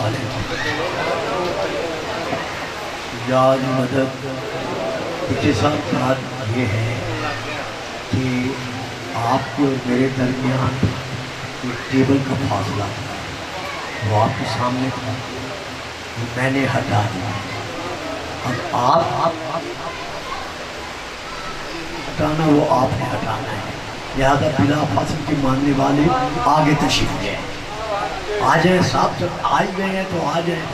علیہ یاد مدد کے ساتھ بات یہ ہے کہ آپ کے اور میرے درمیان ایک ٹیبل کا فاصلہ تھا، وہ آپ کے سامنے تھا، میں نے ہٹا دیا۔ اب آپ ہٹانا، وہ آپ نے ہٹانا ہے، لہذا بلا فاصل کے ماننے والے آگے تشریف لے آئیں۔ آ جائیں صاحب، جب آج گئے ہیں تو آ جائیں۔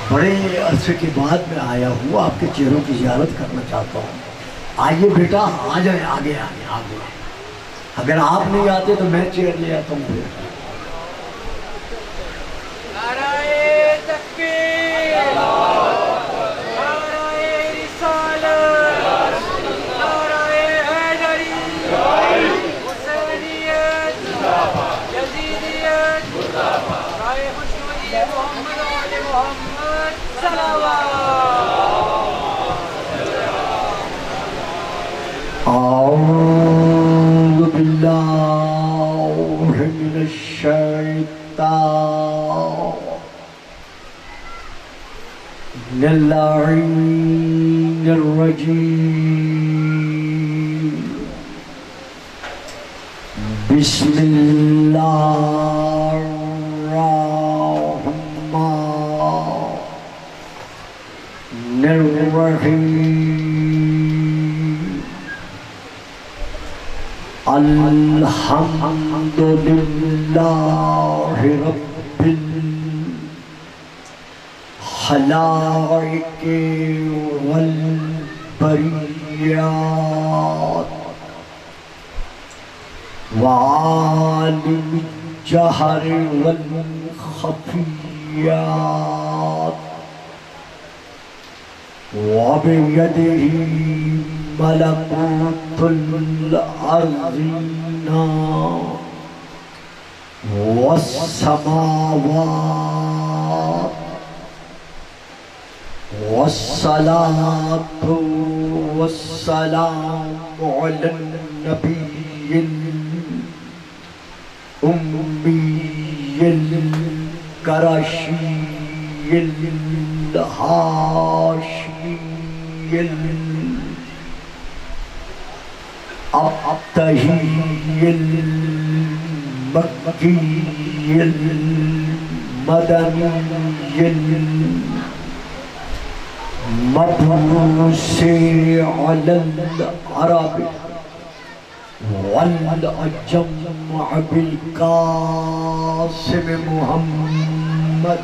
بڑے عرصے کے بعد میں آیا ہوں، آپ کے چہروں کی زیارت کرنا چاہتا ہوں۔ آئیے بیٹا، آ جائیں، آگے آگے آگے۔ اگر آپ نہیں آتے تو میں چیئر لے آتا ہوں۔ نعرہ تکبیر، نعرہ رسالت، نعرہ حیدری، حسینیت، یزیدیت، رائے خوشنودی محمد و آل محمد صلوات۔ اعوذ باللہ من الشیطان اللعین الرجیم، بسم اللہ الرحمن الرحیم، الحمد للہ رب الخلائق والبریات، وعالم الجہر والخفیات، وبیدہ ملکوت الارضین والسماوات، والصلاة والسلام علی النبی الأمی القرشی الہاشمی الابتہی المکی المدنی المبعوث علی العرب والعجم بالقاسم محمد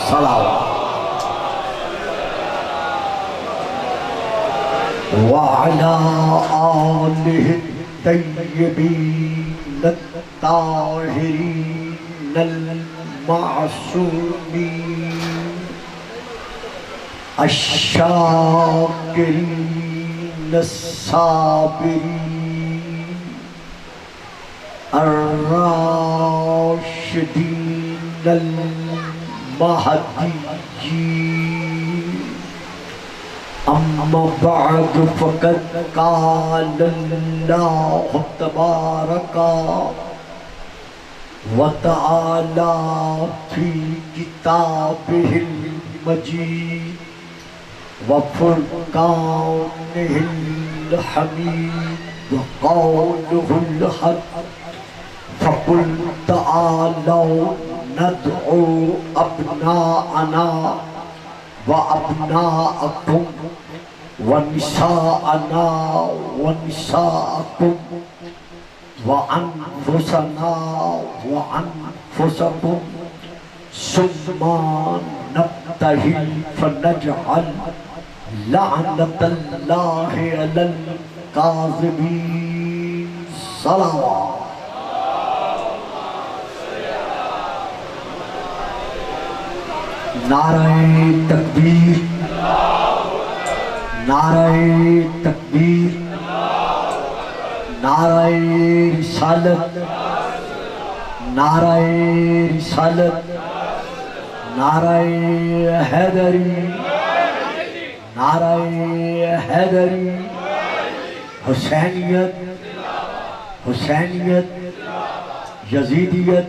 صلوات، وعلى آلہ الطیبین الطاہرین المعصومین الشاکرین الصابرین الراشدین المہدیین۔ اما بعد فقد قال اللہ تبارک وتعالی فی کتابہ المجید وفرقانہ الحمید وقولہ الحق، فقل تعالوا ندعو ابناءنا وابناءکم ونساءنا ونساءکم وانفسنا وانفسکم ثم نبتہل فنجعل لعنت اللہ علی الکاذبین۔ صلوات۔ نعرہ تکبیر، نعرہ تکبیر، نعرہ رسالت، نعرہ رسالت، نعرہ حیدری، نعرہ حیدری، حسینیت، حسینیت، یزیدیت،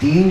3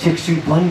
61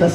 10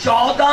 14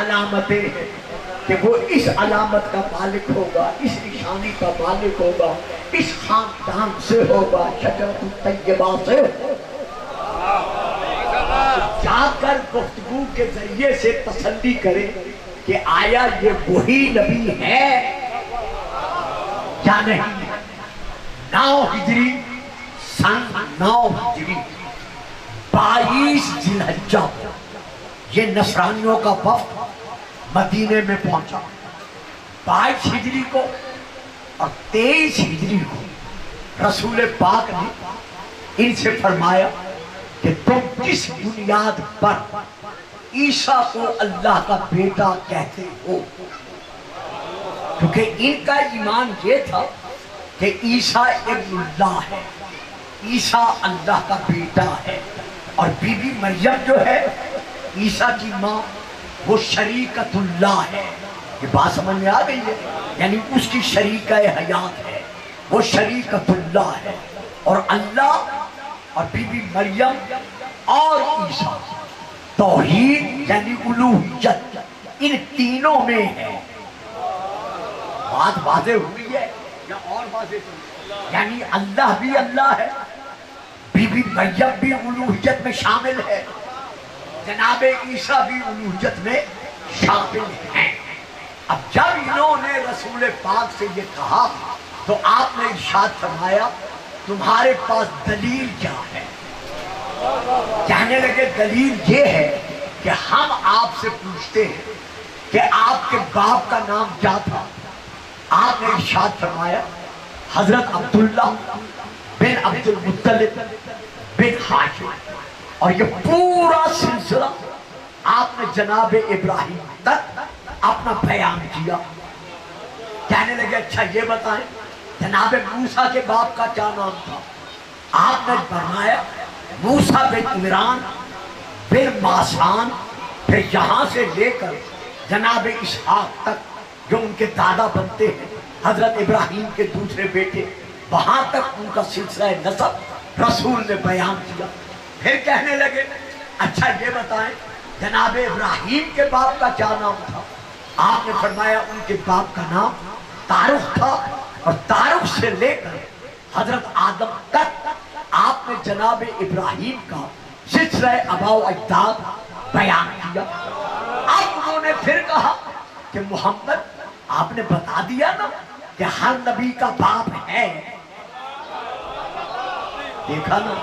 علامتیں ہیں کہ وہ اس علامت کا مالک ہوگا، اس نشانی کا مالک ہوگا، اس خاندان سے ہوگا، شجرۃ الطیبہ سے جا کر گفتگو کے ذریعے سے تسلی کرے کہ آیا یہ وہی نبی ہے یا نہیں ہے۔ 9 ہجری سن 9 ہجری 22 ذی الحجہ یہ نصرانیوں کا وفد مدینے میں پہنچا۔ 22 ہجری کو اور 23 ہجری کو رسول پاک نے ان سے فرمایا کہ تم کس بنیاد پر عیسیٰ کو اللہ کا بیٹا کہتے ہو؟ کیونکہ ان کا ایمان یہ تھا کہ عیسیٰ ابن اللہ ہے، عیسیٰ اللہ کا بیٹا ہے، اور بی بی مریم جو ہے عیسیٰ کی ماں وہ شریکت اللہ ہے۔ یہ بات سمجھ میں آ گئی ہے؟ یعنی اس کی شریکہ حیات ہے، وہ شریکت اللہ ہے، اور اللہ اور بی بی مریم اور عیسیٰ توحید یعنی الوہیت ان تینوں میں ہے۔ بات واضح ہوئی ہے یا اور واضح ہوئی؟ یعنی اللہ بھی اللہ ہے، بی بی مریم بھی الوہیت میں شامل ہے، جناب عیسیٰ بھی الوہیت میں شامل ہیں۔ اب جب انہوں نے رسول پاک سے یہ کہا تو آپ نے ارشاد فرمایا تمہارے پاس دلیل کیا ہے؟ کہنے لگے دلیل یہ ہے کہ ہم آپ سے پوچھتے ہیں کہ آپ کے باپ کا نام کیا تھا؟ آپ نے ارشاد فرمایا حضرت عبداللہ بن عبد المطلب بن ہاشم، اور یہ پورا سلسلہ آپ نے جناب ابراہیم تک اپنا بیان کیا۔ کہنے لگے اچھا یہ بتائیں جناب موسیٰ کے باپ کا کیا نام تھا؟ آپ نے فرمایا موسیٰ بن عمران بن ماسان، پھر یہاں سے لے کر جناب اسحاق تک جو ان کے دادا بنتے ہیں حضرت ابراہیم کے دوسرے بیٹے، وہاں تک ان کا سلسلہ نسب رسول نے بیان کیا۔ پھر کہنے لگے اچھا یہ بتائیں جناب ابراہیم کے باپ کا کیا نام تھا؟ آپ نے فرمایا ان کے باپ کا نام تارخ تھا، اور تارخ سے لے کر حضرت آدم تک آپ نے جناب ابراہیم کا سلسلہ آباء و اجداد بیان کیا۔ اب انہوں نے پھر کہا کہ محمد آپ نے بتا دیا نا کہ ہر نبی کا باپ ہے۔ دیکھا نا،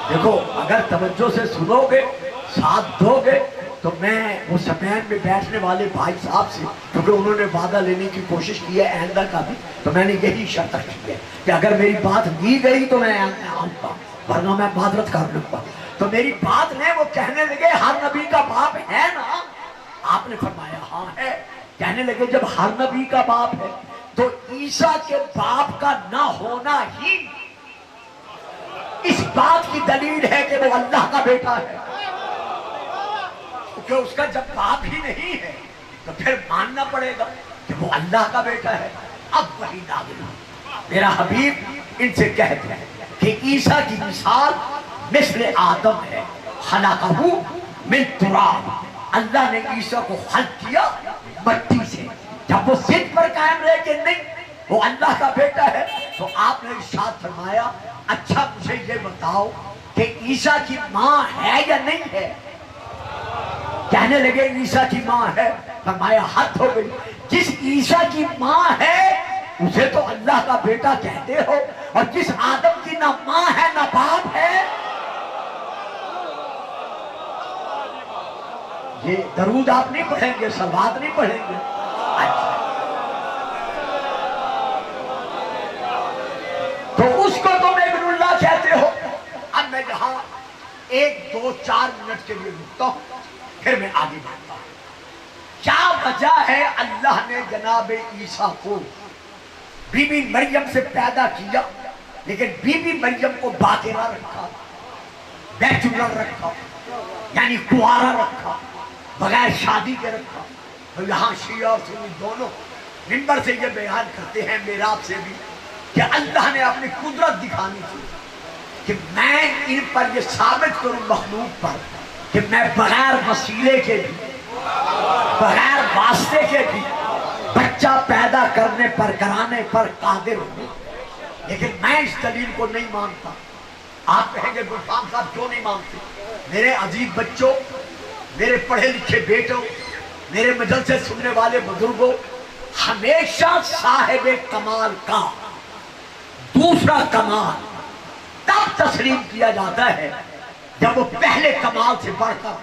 دیکھو اگر توجہ سے سنو گے ساتھ دو گے تو میں وہ سپین میں بیٹھنے والے بھائی صاحب سے، کیونکہ انہوں نے وعدہ لینے کی کوشش کی ہے آئندہ کا بھی، تو میں نے یہی شرط رکھی ہے کہ اگر میری بات دی گئی تو میں آؤں گا، ورنہ میں معذرت کر لوں گا۔ تو میری بات نے وہ کہنے لگے ہر نبی کا باپ ہے نا؟ آپ نے فرمایا ہاں ہے۔ کہنے لگے جب ہر نبی کا باپ ہے تو عیسیٰ کے باپ کا نہ ہونا ہی اس بات کی دلیل ہے کہ وہ اللہ کا بیٹا ہے، کہ اس کا جب باپ ہی نہیں ہے تو پھر ماننا پڑے گا کہ وہ اللہ کا بیٹا ہے۔ اب وہی نازل ہوا، میرا حبیب ان سے کہتے ہیں کہ عیسیٰ کی مثال مثل آدم ہے، خلقہ من تراب، اللہ نے عیسیٰ کو خلق کیا مٹی سے۔ جب وہ ضد پر قائم رہے کہ نہیں وہ اللہ کا بیٹا ہے تو آپ نے ارشاد فرمایا اچھا مجھے یہ بتاؤ کہ عیسیٰ کی ماں ہے یا نہیں ہے؟ کہنے لگے عیسیٰ کی ماں ہے۔ فرمایا حد ہو گئی، جس عیسیٰ کی ماں ہے اسے تو اللہ کا بیٹا کہتے ہو، اور جس آدم کی نہ ماں ہے نہ باپ ہے۔ یہ درود آپ نہیں پڑھیں گے، صلوات نہیں پڑھیں گے؟ اچھا تو اس کو تم ابن اللہ کہتے ہو۔ اب میں جہاں 1 2 4 منٹ کے لیے رکتا ہوں پھر میں آگے بڑھتا ہوں۔ کیا وجہ ہے اللہ نے جناب عیسیٰ کو بی بی مریم سے پیدا کیا لیکن بی بی مریم کو باقرہ رکھا، بیچلر رکھا، یعنی کنوارا رکھا، بغیر شادی کے رکھا؟ تو یہاں شیعہ اور سنی دونوں منبر سے یہ بیان کرتے ہیں، میراب سے بھی، کہ اللہ نے اپنی قدرت دکھانی تھی کہ میں ان پر یہ ثابت کروں مخلوق پر کہ میں بغیر وسیلے کے بھی بغیر واسطے کے بھی بچہ پیدا کرنے پر کرانے پر قادر ہوں، لیکن میں اس دلیل کو نہیں مانتا۔ آپ کہیں گے گلفام صاحب کیوں نہیں مانتے؟ میرے عزیز بچوں، میرے پڑھے لکھے بیٹوں، میرے مجلسے سننے والے بزرگوں، ہمیشہ صاحب کمال کا دوسرا کمال تب تسلیم کیا جاتا ہے جب وہ پہلے کمال سے بڑھ کر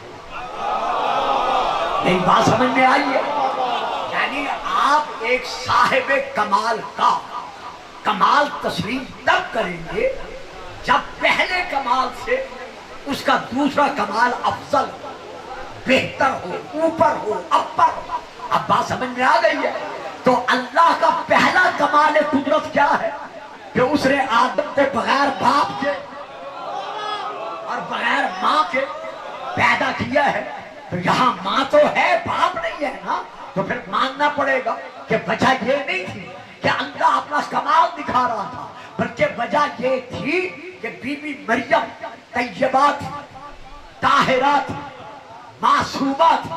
نہیں۔ بات سمجھ میں آئی ہے؟ یعنی آپ ایک صاحب کمال کا کمال تسلیم تب کریں گے جب پہلے کمال سے اس کا دوسرا کمال افضل بہتر ہو، اوپر ہو، اپر ہو۔ اب بات سمجھ میں آ گئی ہے؟ تو اللہ کا پہلا کمال قدرت کیا ہے کہ اس نے آدم کو بغیر باپ کے اور بغیر ماں کے پیدا کیا ہے۔ تو یہاں ماں تو ہے، باپ نہیں ہے نا، تو پھر ماننا پڑے گا کہ وجہ یہ نہیں تھی کہ اللہ اپنا کمال دکھا رہا تھا، بلکہ وجہ یہ تھی کہ بی بی مریم طیبہ تھی، طاہرہ تھی، معصومہ تھی۔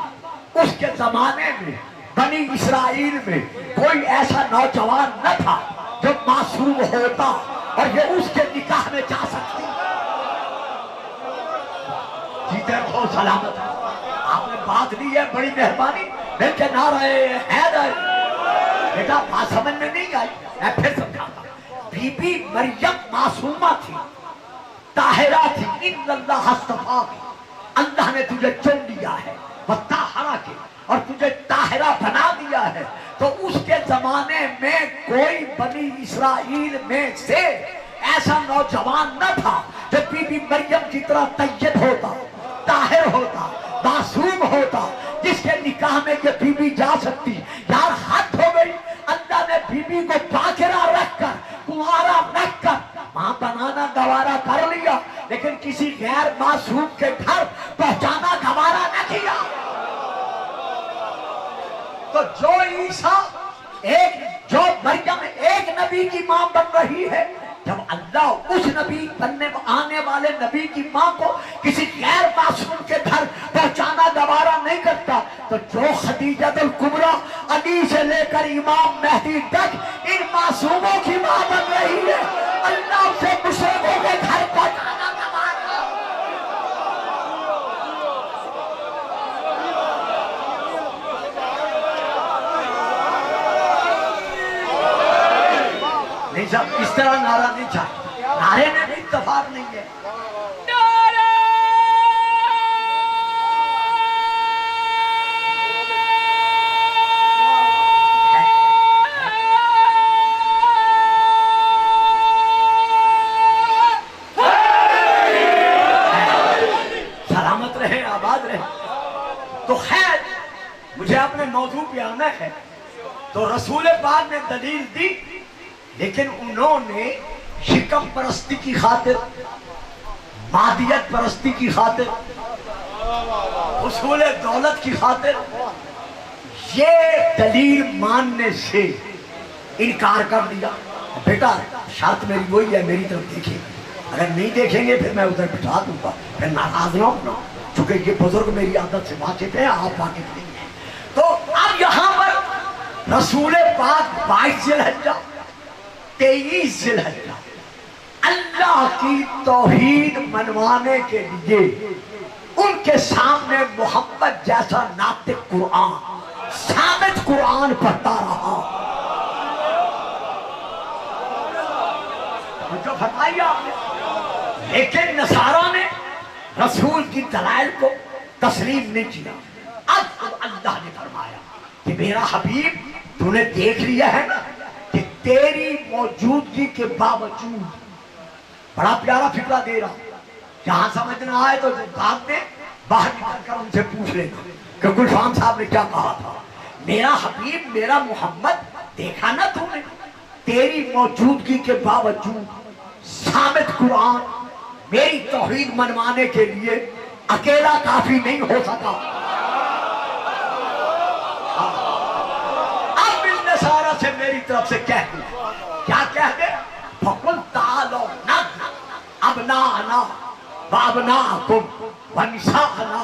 اس کے زمانے میں بنی اسرائیل میں کوئی ایسا نوجوان نہ تھا جو معصوم ہوتا اور یہ اس کے نکاح میں جا سکتی۔ جیتے رہو سلامت۔ آپ نے بات لی ہے، بڑی مہربانی، مل کے نعرہ حیدر۔ بیٹا بات سمجھ میں نہیں آئی، میں پھر سمجھاتا۔ بی بی مریم معصومہ تھی، طاہرہ تھی۔ ان اللہ اصطفاک، اللہ نے تجھے چن لیا ہے، وطہرہ کے، اور تجھے طاہرہ بنا دیا ہے۔ تو اس کے زمانے میں کوئی بنی اسرائیل میں سے ایسا نوجوان نہ تھا جو بی بی مریم کی طرح طیب ہوتا، طاہر ہوتا، معصوم ہوتا، جس کے نکاح میں یہ بی بی جا سکتی۔ یار حد ہو گئی، اللہ نے بی بی کو باقرہ رکھ کر، کنوارا رکھ کر ماں بنانا گوارا کر لیا، لیکن کسی غیر معصوم کے گھر پہنچانا گوارا نہ کیا۔ تو جو عیسیٰ جو مریم ایک نبی کی ماں بن رہی ہے، جب اللہ اس نبی بننے آنے والے نبی کی ماں کو کسی غیر معصوم کے گھر پہنچانا گوارا نہیں کرتا، تو جو خدیجہ الکبریٰ علی سے لے کر امام مہدی تک ان معصوموں کی ماں بن رہی ہے، اللہ سے مشرکوں کے گھر پہنچانا گوارا۔ نہیں صاحب، اس طرح نعرہ نہیں چاہیے، نعرے میں بھی اتفاق نہیں ہے۔ سلامت رہے، آباد رہے۔ تو خیر، مجھے اپنے موضوع پہ آنا ہے۔ تو رسول پاک نے دلیل دی، لیکن انہوں نے شکم پرستی کی خاطر، مادیت پرستی کی خاطر، حصول دولت کی خاطر یہ دلیل ماننے سے انکار کر دیا۔ بیٹا شرط میری وہی ہے، میری طرف دیکھیں، اگر نہیں دیکھیں گے پھر میں ادھر بٹھا دوں گا، پھر ناراض نہ ہونا، چونکہ یہ بزرگ میری عادت سے واقف ہے، آپ واقف نہیں ہیں۔ تو اب یہاں پر رسول پاک 22 ذی الحجہ 23 ذی الحجہ اللہ کی توحید منوانے کے لیے ان کے سامنے محمد جیسا ناطق قرآن، ثابت قرآن پڑھتا رہا۔ جو فرمایا آپ نے، لیکن نصارہ نے رسول کی دلائل کو تسلیم نہیں کیا۔ اب اللہ نے فرمایا کہ میرا حبیب تو نے دیکھ لیا ہے نا کہ تیری موجودگی کے باوجود، بڑا پیارا فکرہ دے رہا، جہاں سمجھ نہ آئے تو بعد میں باہر نکل کر ان سے پوچھ لینا کہ گلفام صاحب نے کیا کہا تھا۔ میرا حبیب، میرا محمد دیکھا نا تو نے، تیری موجودگی کے باوجود ثابت قرآن میری توحید منوانے کے لیے اکیلا کافی نہیں ہو سکا۔ اب اس نصارہ سے میری طرف سے کہہ دیں، کیا کہہ دیں؟ فَقُلْ تَعَالَوْا نَدْعُ أَبْنَاءَنَا وَأَبْنَاءَكُمْ وَنِسَاءَنَا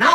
9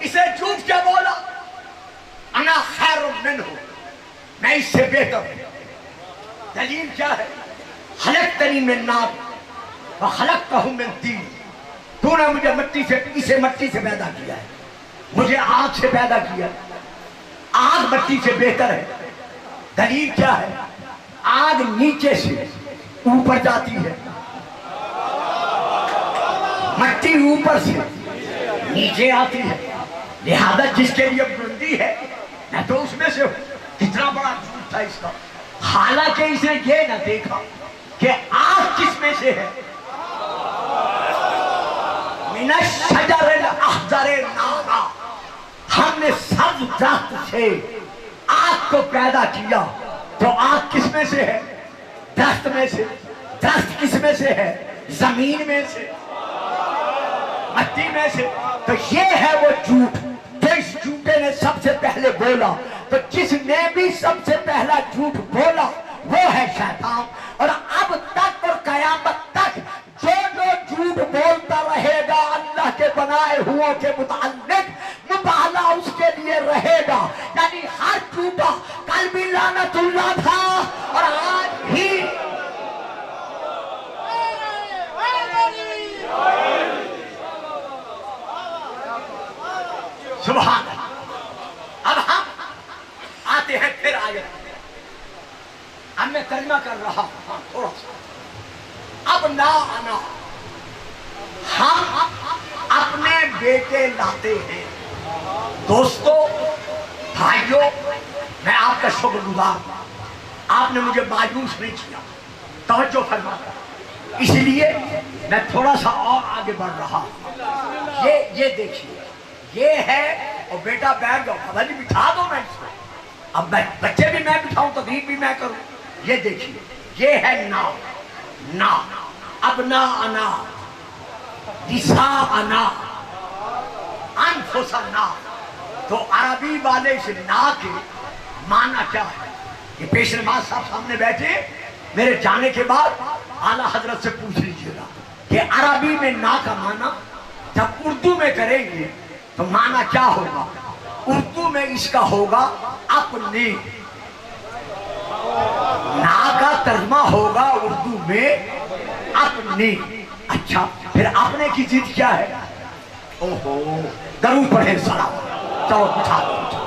اسے جھوٹ کیا بولا؟ انا خیر منہ، میں اس سے بہتر ہوں۔ دلیل کیا ہے؟ خلقتنی من نار وخلقتہ من طین، تو نے مجھے اسے مٹی سے پیدا کیا ہے، مجھے آگ سے پیدا کیا ہے، آگ مٹی سے بہتر ہے۔ دلیل کیا ہے؟ آگ نیچے سے اوپر جاتی ہے، مٹی اوپر سے نیچے آتی ہے، لہذا جس کے لیے بلندی ہے میں تو اس میں سے ہوں۔ کتنا بڑا جھوٹ تھا اس کا، حالانکہ اس نے یہ نہ دیکھا کہ آگ کس میں سے ہے۔ من الشجر الاخضر نارا، ہم نے سبز درخت سے آگ کو پیدا کیا، تو آگ کس میں سے ہے؟ درخت میں سے۔ درخت کس میں سے ہے؟ زمین میں سے، مٹی میں سے۔ تو یہ ہے وہ جھوٹ جو اس جھوٹے نے سب سے پہلے بولا۔ تو جس نے بھی سب سے پہلا جھوٹ بولا وہ ہے شیطان، اور اب تک اور قیامت تک جو جھوٹ بولتا رہے گا اللہ کے بنائے ہوئوں کے متعلق، مبالغہ اس کے لیے رہے گا۔ یعنی ہر جھوٹا کل بھی لعنت اللہ تھا اور آج بھی۔ سبحان اللہ۔ اب ہم آتے ہیں پھر آیت، اب میں ترجمہ کر رہا ہوں تھوڑا سا۔ اب نا انا، ہم اپنے بیٹے لاتے ہیں۔ دوستو، بھائیوں، میں آپ کا شکر گزار ہوں، آپ نے مجھے مایوس نہیں کیا، توجہ فرمایا، اس لیے میں تھوڑا سا اور آگے بڑھ رہا ہوں۔ یہ دیکھیے، یہ ہے، اور بیٹا بیٹھ جاؤ، خبر نہیں بٹھا دو میں اس کو، اب بچے بھی میں بٹھاؤں، تقریر بھی میں کروں۔ یہ دیکھیے، یہ ہے نا، نا، ابنا انا، نساء انا، انفسنا۔ تو عربی والے اس نا کے معنی کیا ہے؟ یہ پیش نماز صاحب سامنے بیٹھے، میرے جانے کے بعد اعلیٰ حضرت سے پوچھ لیجیے گا کہ عربی میں نا کا معنی جب اردو میں کریں گے تو معنی کیا ہوگا؟ اردو میں اس کا ہوگا اپنے، نا کا ترجمہ ہوگا اردو میں اپنے۔ اچھا، پھر اپنے کی ضد کیا ہے؟ اوہو، درود پڑھیں، سلام، چلو بٹھا دو،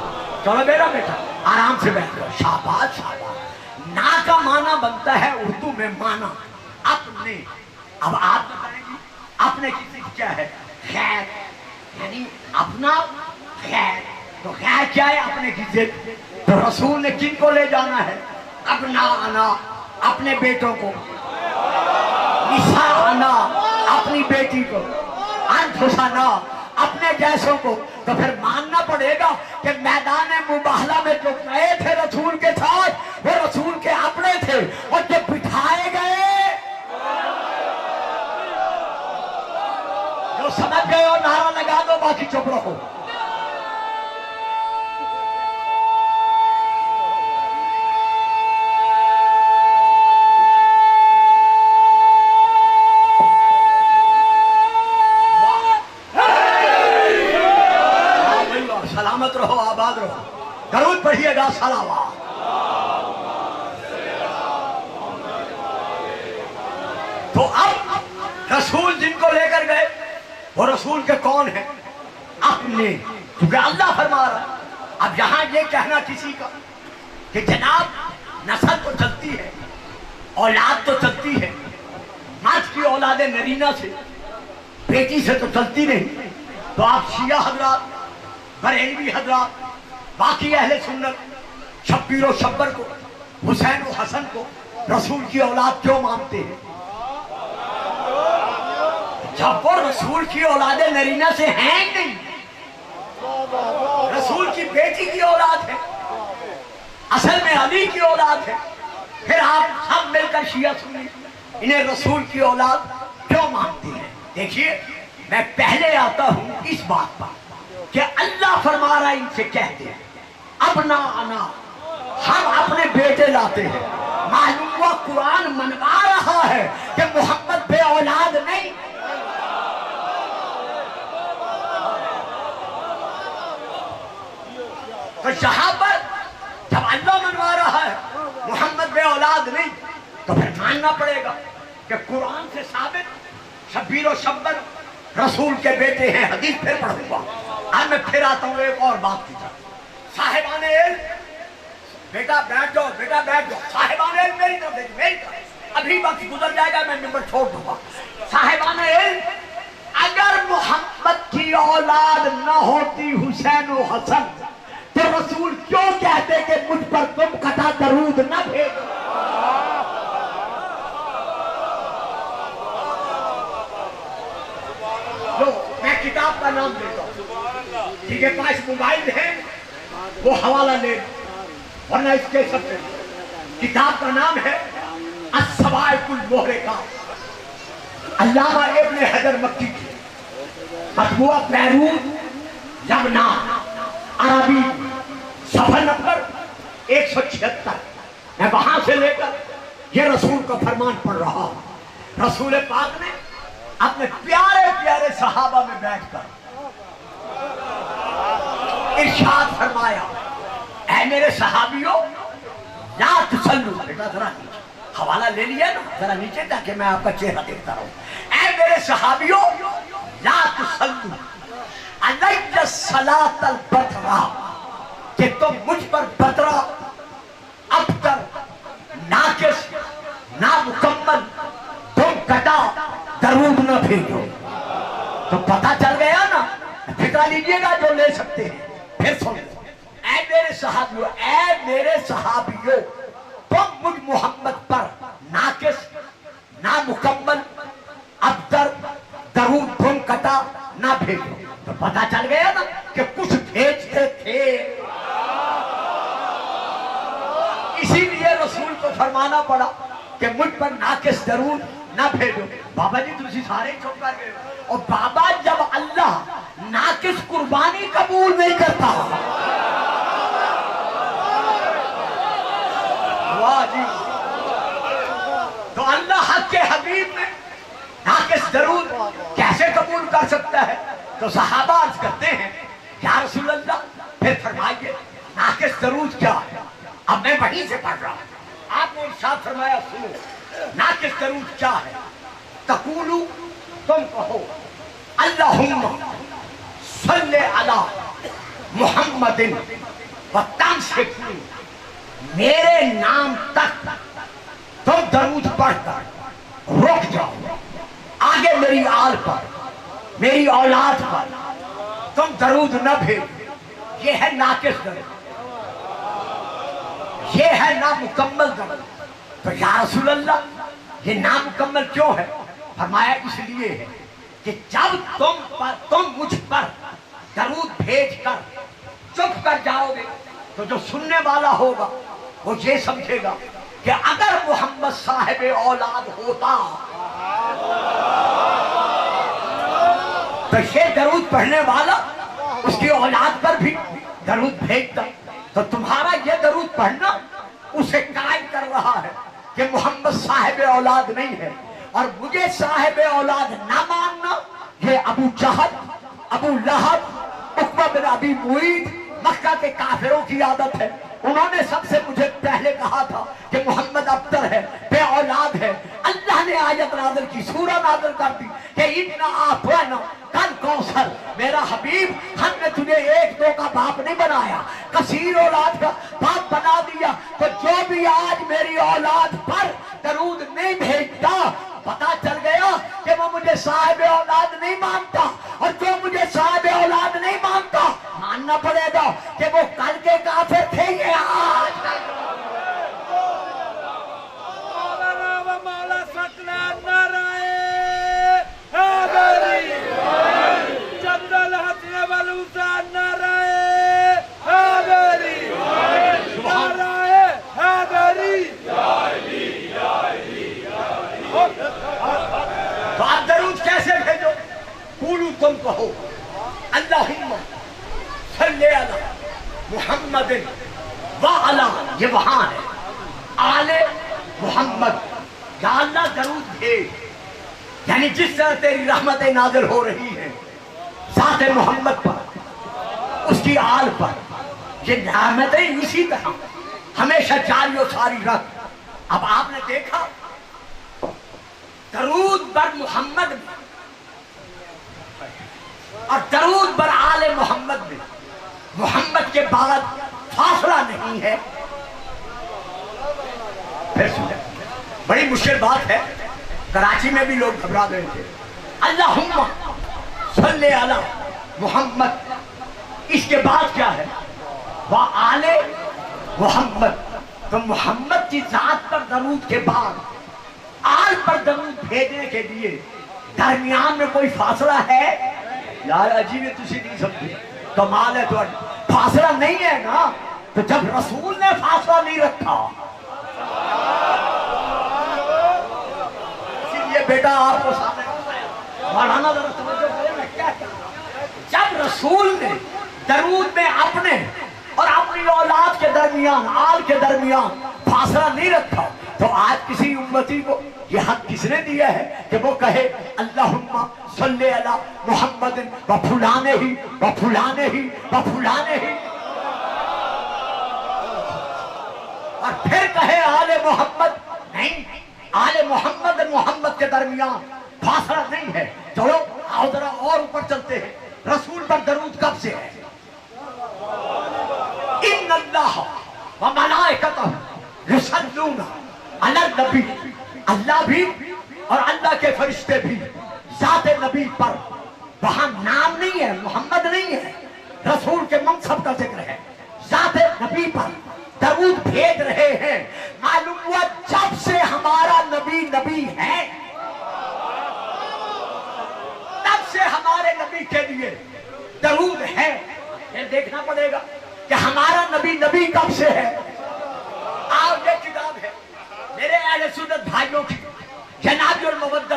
چلو میرا بیٹا آرام سے بیٹھ جاؤ، شاباش شاباش۔ نا کا معنی بنتا ہے اردو میں معنی اپنے۔ اب آپ بتائیں گے اپنے کی ضد کیا ہے؟ خیر، یعنی اپنا خیر۔ تو خیر کیا ہے اپنے کی ضد؟ تو رسول نے کن کو لے جانا ہے؟ ابنا انا، اپنے بیٹوں کو، نساء انا، اپنی بیٹی کو، انفسنا، اپنے جیسوں کو۔ تو پھر ماننا پڑے گا کہ میدان مباہلہ میں جو گئے تھے رسول کے ساتھ وہ رسول کے اپنے تھے، اور جو بٹھائے گئے، جو سمجھ گئے اور نعرہ لگا دو، باقی چپ رہو۔ سلامت رہو، آباد رہو، درود پڑھیے گا، صلوات۔ تو اب رسول جن کو لے کر گئے وہ رسول کے کون ہیں؟ اپنے، کیونکہ اللہ فرما رہا ہے۔ اب یہاں یہ کہنا کسی کا کہ جناب نسل تو چلتی ہے، اولاد تو چلتی ہے، مرد کی اولاد نرینہ سے، بیٹی سے تو چلتی نہیں، تو آپ شیعہ حضرات، بریلوی حضرات، باقی اہل سنت شبیر و شبر کو، حسین و حسن کو رسول کی اولاد کیوں مانتے ہیں؟ جب وہ رسول کی اولاد نرینہ سے ہیں ہی نہیں، رسول کی بیٹی کی اولاد ہے، اصل میں علی کی اولاد ہے، پھر آپ سب مل کر شیعہ سنی انہیں رسول کی اولاد کیوں مانتے ہیں؟ دیکھیے، میں پہلے آتا ہوں اس بات پر کہ اللہ فرما رہا ہے ان سے کہتے ہیں ابنا انا، ہم اپنے بیٹے لاتے ہیں۔ معلوم ہوا قرآن منوا رہا ہے کہ محمد بے اولاد نہیں، تو یہاں پر جب اللہ منوا رہا ہے محمد بے اولاد نہیں، تو پھر ماننا پڑے گا کہ قرآن سے ثابت شبیر و شبر رسول کے بیٹے ہیں۔ حدیث پھر پڑھوں گا۔ اب میں پھر آتا ہوں ایک اور بات کی طرف۔ صاحبان علم، بیٹا بیٹھ جاؤ، بیٹا بیٹھ جاؤ۔ صاحبان علم میری طرف دیکھیں، میری طرف۔ ابھی وقت گزر جائے گا، میں نمبر چھوڑ دوں گا۔ صاحبان علم، اگر محمد کی اولاد نہ ہوتی حسین و حسن، تو رسول کیوں کہتے کہ مجھ پر تم قطع درود نہ بھیجو؟ میں کتاب کا نام دیتا ہوں، جن کے پاس موبائل ہے وہ حوالہ لے، ورنہ اس کے سب سے کتاب کا نام ہے الصواعق المحرقات، علامہ ابن حجر مکی کی، مطبوعہ بیروت لبنان، عربی، صفحہ نمبر 176۔ میں وہاں سے لے کر یہ رسول کا فرمان پڑھ رہا ہوں۔ رسول پاک نے اپنے پیارے پیارے صحابہ میں بیٹھ کر ارشاد فرمایا، اے میرے صحابیوں لا تسلو، بیٹا ذرا نیچے، حوالہ لے لیا نا، ذرا نیچے تاکہ میں آپ کا چہرہ دیکھتا رہوں۔ اے میرے صحابیوں لا تسلو علی الصلاۃ البترا، کہ تم مجھ پر بترا، ابتر، ناقص، نامکمل، تم قطع درود نہ بھیجو۔ تو پتہ چل گیا نا، فکر لیجئے گا جو لے سکتے ہیں۔ پھر سن لو، اے میرے صحابیوں، اے میرے صحابیوں، تم مجھ محمد پر ناقص، نامکمل، ابتر، درود تم قطع نہ بھیجو۔ تو پتہ چل گیا نا کہ کچھ بھیجتے تھے، اسی لیے رسول کو فرمانا پڑا کہ مجھ پر ناقص درود نہ بھیجو۔ بابا جی تسی سارے چپ کر گئے، اور بابا جب اللہ ناقص قربانی قبول نہیں کرتا، واہ جی، تو اللہ حق کے حبیب میں ناقص درود کیسے قبول کر سکتا ہے؟ تو صحابہ عرض کرتے ہیں یا رسول اللہ پھر فرمائیے ناقص درود کیا ہے؟ اب میں وہیں سے پڑھ رہا ہوں۔ آپ نے ارشاد فرمایا، سنو ناقص درود کیا ہے؟ تقولو، تم کہو، اللہم صلی علی محمد وتمسکو، میرے نام تک تم درود پڑھ کر رک جاؤ، آگے میری آل پر، میری اولاد پر تم درود نہ بھیجو۔ یہ ہے ناقص درود، یہ ہے نامکمل درود۔ تو یا رسول اللہ یہ نامکمل کیوں ہے؟ فرمایا اس لیے ہے کہ جب تم مجھ پر درود بھیج کر چپ کر جاؤ گے تو جو سننے والا ہوگا وہ یہ سمجھے گا کہ اگر محمد صاحب اولاد ہوتا تو یہ درود پڑھنے والا اس کی اولاد پر بھی درود بھیجتا۔ تو تمہارا یہ درود پڑھنا اسے قائم کر رہا ہے کہ محمد صاحب اولاد نہیں ہے، اور مجھے صاحب اولاد نہ ماننا یہ ابو جہل، ابو لہب، عقبہ بن ابی معیط، مکہ کے کافروں کی عادت ہے۔ انہوں نے سب سے مجھے پہلے کہا تھا کہ محمد ابتر ہے، بے اولاد ہے۔ اللہ نے آیت نازل کی، سورہ نازل کر دی کہ اِنَّا أَعْطَيْنَاكَ الْكَوْثَرَ، میرا حبیب ہم نے تجھے ایک دو کا باپ نہیں بنایا، کثیر اولاد کا باپ بنا دیا۔ تو جو بھی آج میری اولاد پر درود نہیں بھیجتا، پتا چل گیا کہ وہ مجھے صاحب اولاد نہیں مانتا، اور جو مجھے صاحب اولاد نہیں مانتا ماننا پڑے گا کہ وہ کل کے کافر تھے، یہ آج تو آپ درود کیسے بھیجو؟ قولو، تم کہو، اللہم صلی علی محمد وعلی، یہ وہاں ہے، آل محمد، یا اللہ درود بھیج، یعنی جس طرح تیری رحمتیں نازل ہو رہی ہیں ذات محمد پر، اس کی آل پر، یہ نعمتیں اسی طرح ہمیشہ جاری و ساری رکھ. اب آپ نے دیکھا درود بر محمد میں اور درود بر آل محمد میں محمد کے بعد فاصلہ نہیں ہے. پھر سنیں بڑی مشکل بات ہے. کراچی میں بھی لوگ گھبرا گئے تھے. اللہم صلی علی محمد اس کے بعد کیا ہے؟ وآل محمد. تو محمد کی ذات پر درود کے بعد آل پر درود بھیجنے کے لیے درمیان میں کوئی فاصلہ ہے؟ یار عجیب ہے, تسی نہیں سمجھے. کمال ہے. تو فاصلہ نہیں ہے نا, تو جب رسول نے فاصلہ نہیں رکھا, اسی لیے بیٹا آپ کو سامنے مولانا ذرا توجہ کریں نا کیا کیا. جب رسول نے درود میں اپنے اور اپنی اولاد کے درمیان, آل کے درمیان فاصلہ نہیں رکھا, تو آج کسی امتی کو یہ حق کس نے دیا ہے کہ وہ کہے اللہم صلی علی محمد و فلانے ہی و فلانے ہی و فلانے ہی, اور پھر کہے آل محمد. نہیں, آل محمد اور محمد کے درمیان فاصلہ نہیں ہے. چلو آؤ ذرا اور اوپر چلتے ہیں. رسول پر درود کب سے ہے؟ ان اللہ و ملائکتہ یصلون علی النبی. اللہ بھی اور اللہ کے فرشتے بھی ذات نبی پر, وہاں نام نہیں ہے, محمد نہیں ہے, رسول کے منصب کا ذکر ہے, ذات نبی پر درود بھیج رہے ہیں. معلوم ہوا جب سے ہمارا نبی نبی ہے تب سے ہمارے نبی کے لیے درود ہے. یہ دیکھنا پڑے گا کہ ہمارا نبی نبی کب سے ہے. آپ یہ کتاب ہے میرے اہل سنت بھائیوں کی, جناب المودت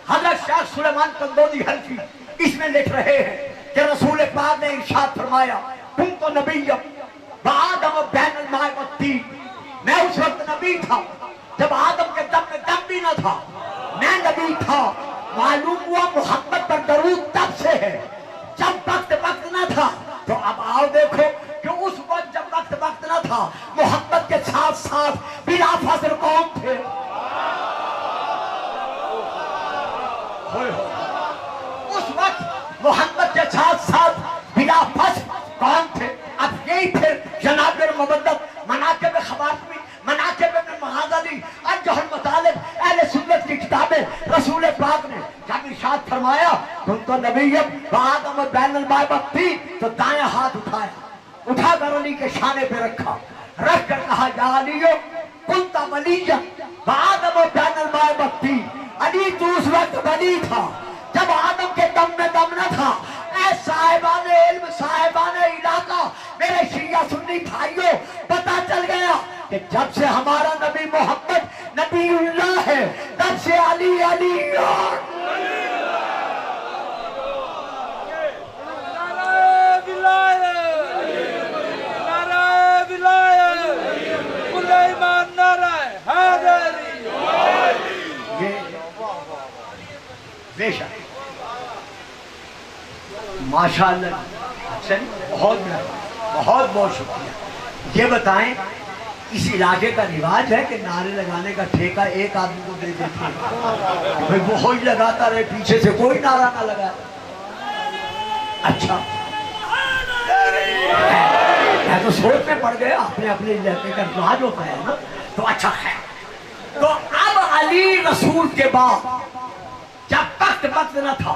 حضرت شیخ سلیمان قندوزی حلفی, اس میں لکھ رہے ہیں کہ رسول پاک نے ارشاد فرمایا کنت نبیا وآدم بین الماء والطین. میں اس وقت نبی تھا جب آدم کے دم میں دم بھی نہ تھا, میں نبی تھا. معلوم ہوا محمد پر درود تب سے ہے جب وقت نہ تھا. تو اب آؤ دیکھو کہ اس وقت جب وقت نہ تھا محمد کے ساتھ ساتھ بلا فاصل کون تھے؟ اس وقت محمد کے ساتھ ساتھ بلا فاصل کون تھے؟ اب یہی پھر جناب المودت مناقب خواتین, مناقب ابن معاذ علی, انجہ المطالب, اہل سنت کی کتابیں, رسول پاک نے جب ارشاد فرمایا تم تو نبی وآدم بین الماء والطین, تو دائیں ہاتھ اٹھا کر علی کے شانے پہ رکھا, رکھ کر کہا یا علی کنت ولییا وآدم بین الماء والطین. علی تو اس وقت ولی تھا جب آدم کے دم میں دم نہ تھا. اے صاحبان علم, صاحبان علاقہ, میرے شیعہ سنی بھائیوں, پتہ چل گیا کہ جب سے ہمارا نبی محمد نبی اللہ ہے تب سے علی علی بے شک. ماشاءاللہ, بہت بہت بہت شکریہ. یہ بتائیں اس علاقے کا رواج ہے کہ نعرے لگانے کا ٹھیکہ ایک آدمی کو دے دیتے ہیں, بھئی وہ ہی لگاتا رہے, پیچھے سے کوئی نعرہ نہ لگائے. اچھا میں تو سوچ میں پڑ گیا, اپنے اپنے علاقے کا رواج ہوتا ہے نا. تو اچھا ہے, تو اب علی رسول کے بعد جب وقت نہ تھا,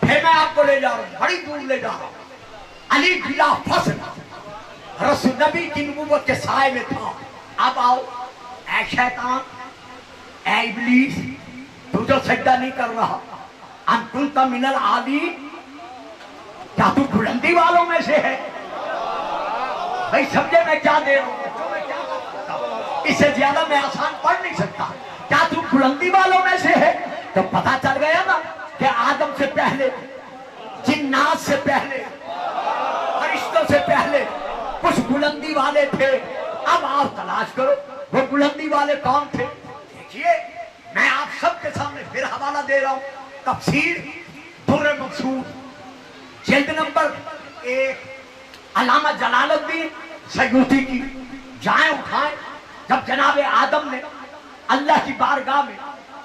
پھر میں آپ کو لے جا رہا ہوں, بڑی دور لے جا رہا ہوں. علی بلا فصل رسول نبی کی نبوت کے سائے میں تھا. اب آؤ اے شیطان, اے ابلیس, تو جو سجدہ نہیں کر رہا, ان کنت من العالی, کیا تو بلندی والوں میں سے ہے؟ بھائی سمجھے میں کیا دے رہا ہوں, اس سے زیادہ میں آسان پڑھ نہیں سکتا. کیا تو بلندی والوں میں سے ہے؟ تو پتا چل گیا نا کہ آدم سے پہلے, جنات سے پہلے, فرشتوں سے پہلے کچھ بلندی والے تھے. اب آپ تلاش کرو وہ بلندی والے کون تھے. دیکھیے میں آپ سب کے سامنے پھر حوالہ دے رہا ہوں, تفسیر در منصور جلد نمبر 1 علامہ جلال الدین سیوطی کی جائیں اٹھائیں. جب جناب آدم نے اللہ کی بارگاہ میں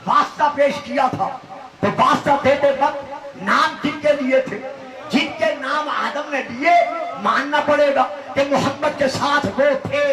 واسطہ پیش کیا تھا تو واسطہ دیتے وقت نام کن کے لیے تھے؟ جن کے نام آدم نے دیے ماننا پڑے گا کہ محمد کے ساتھ وہ تھے.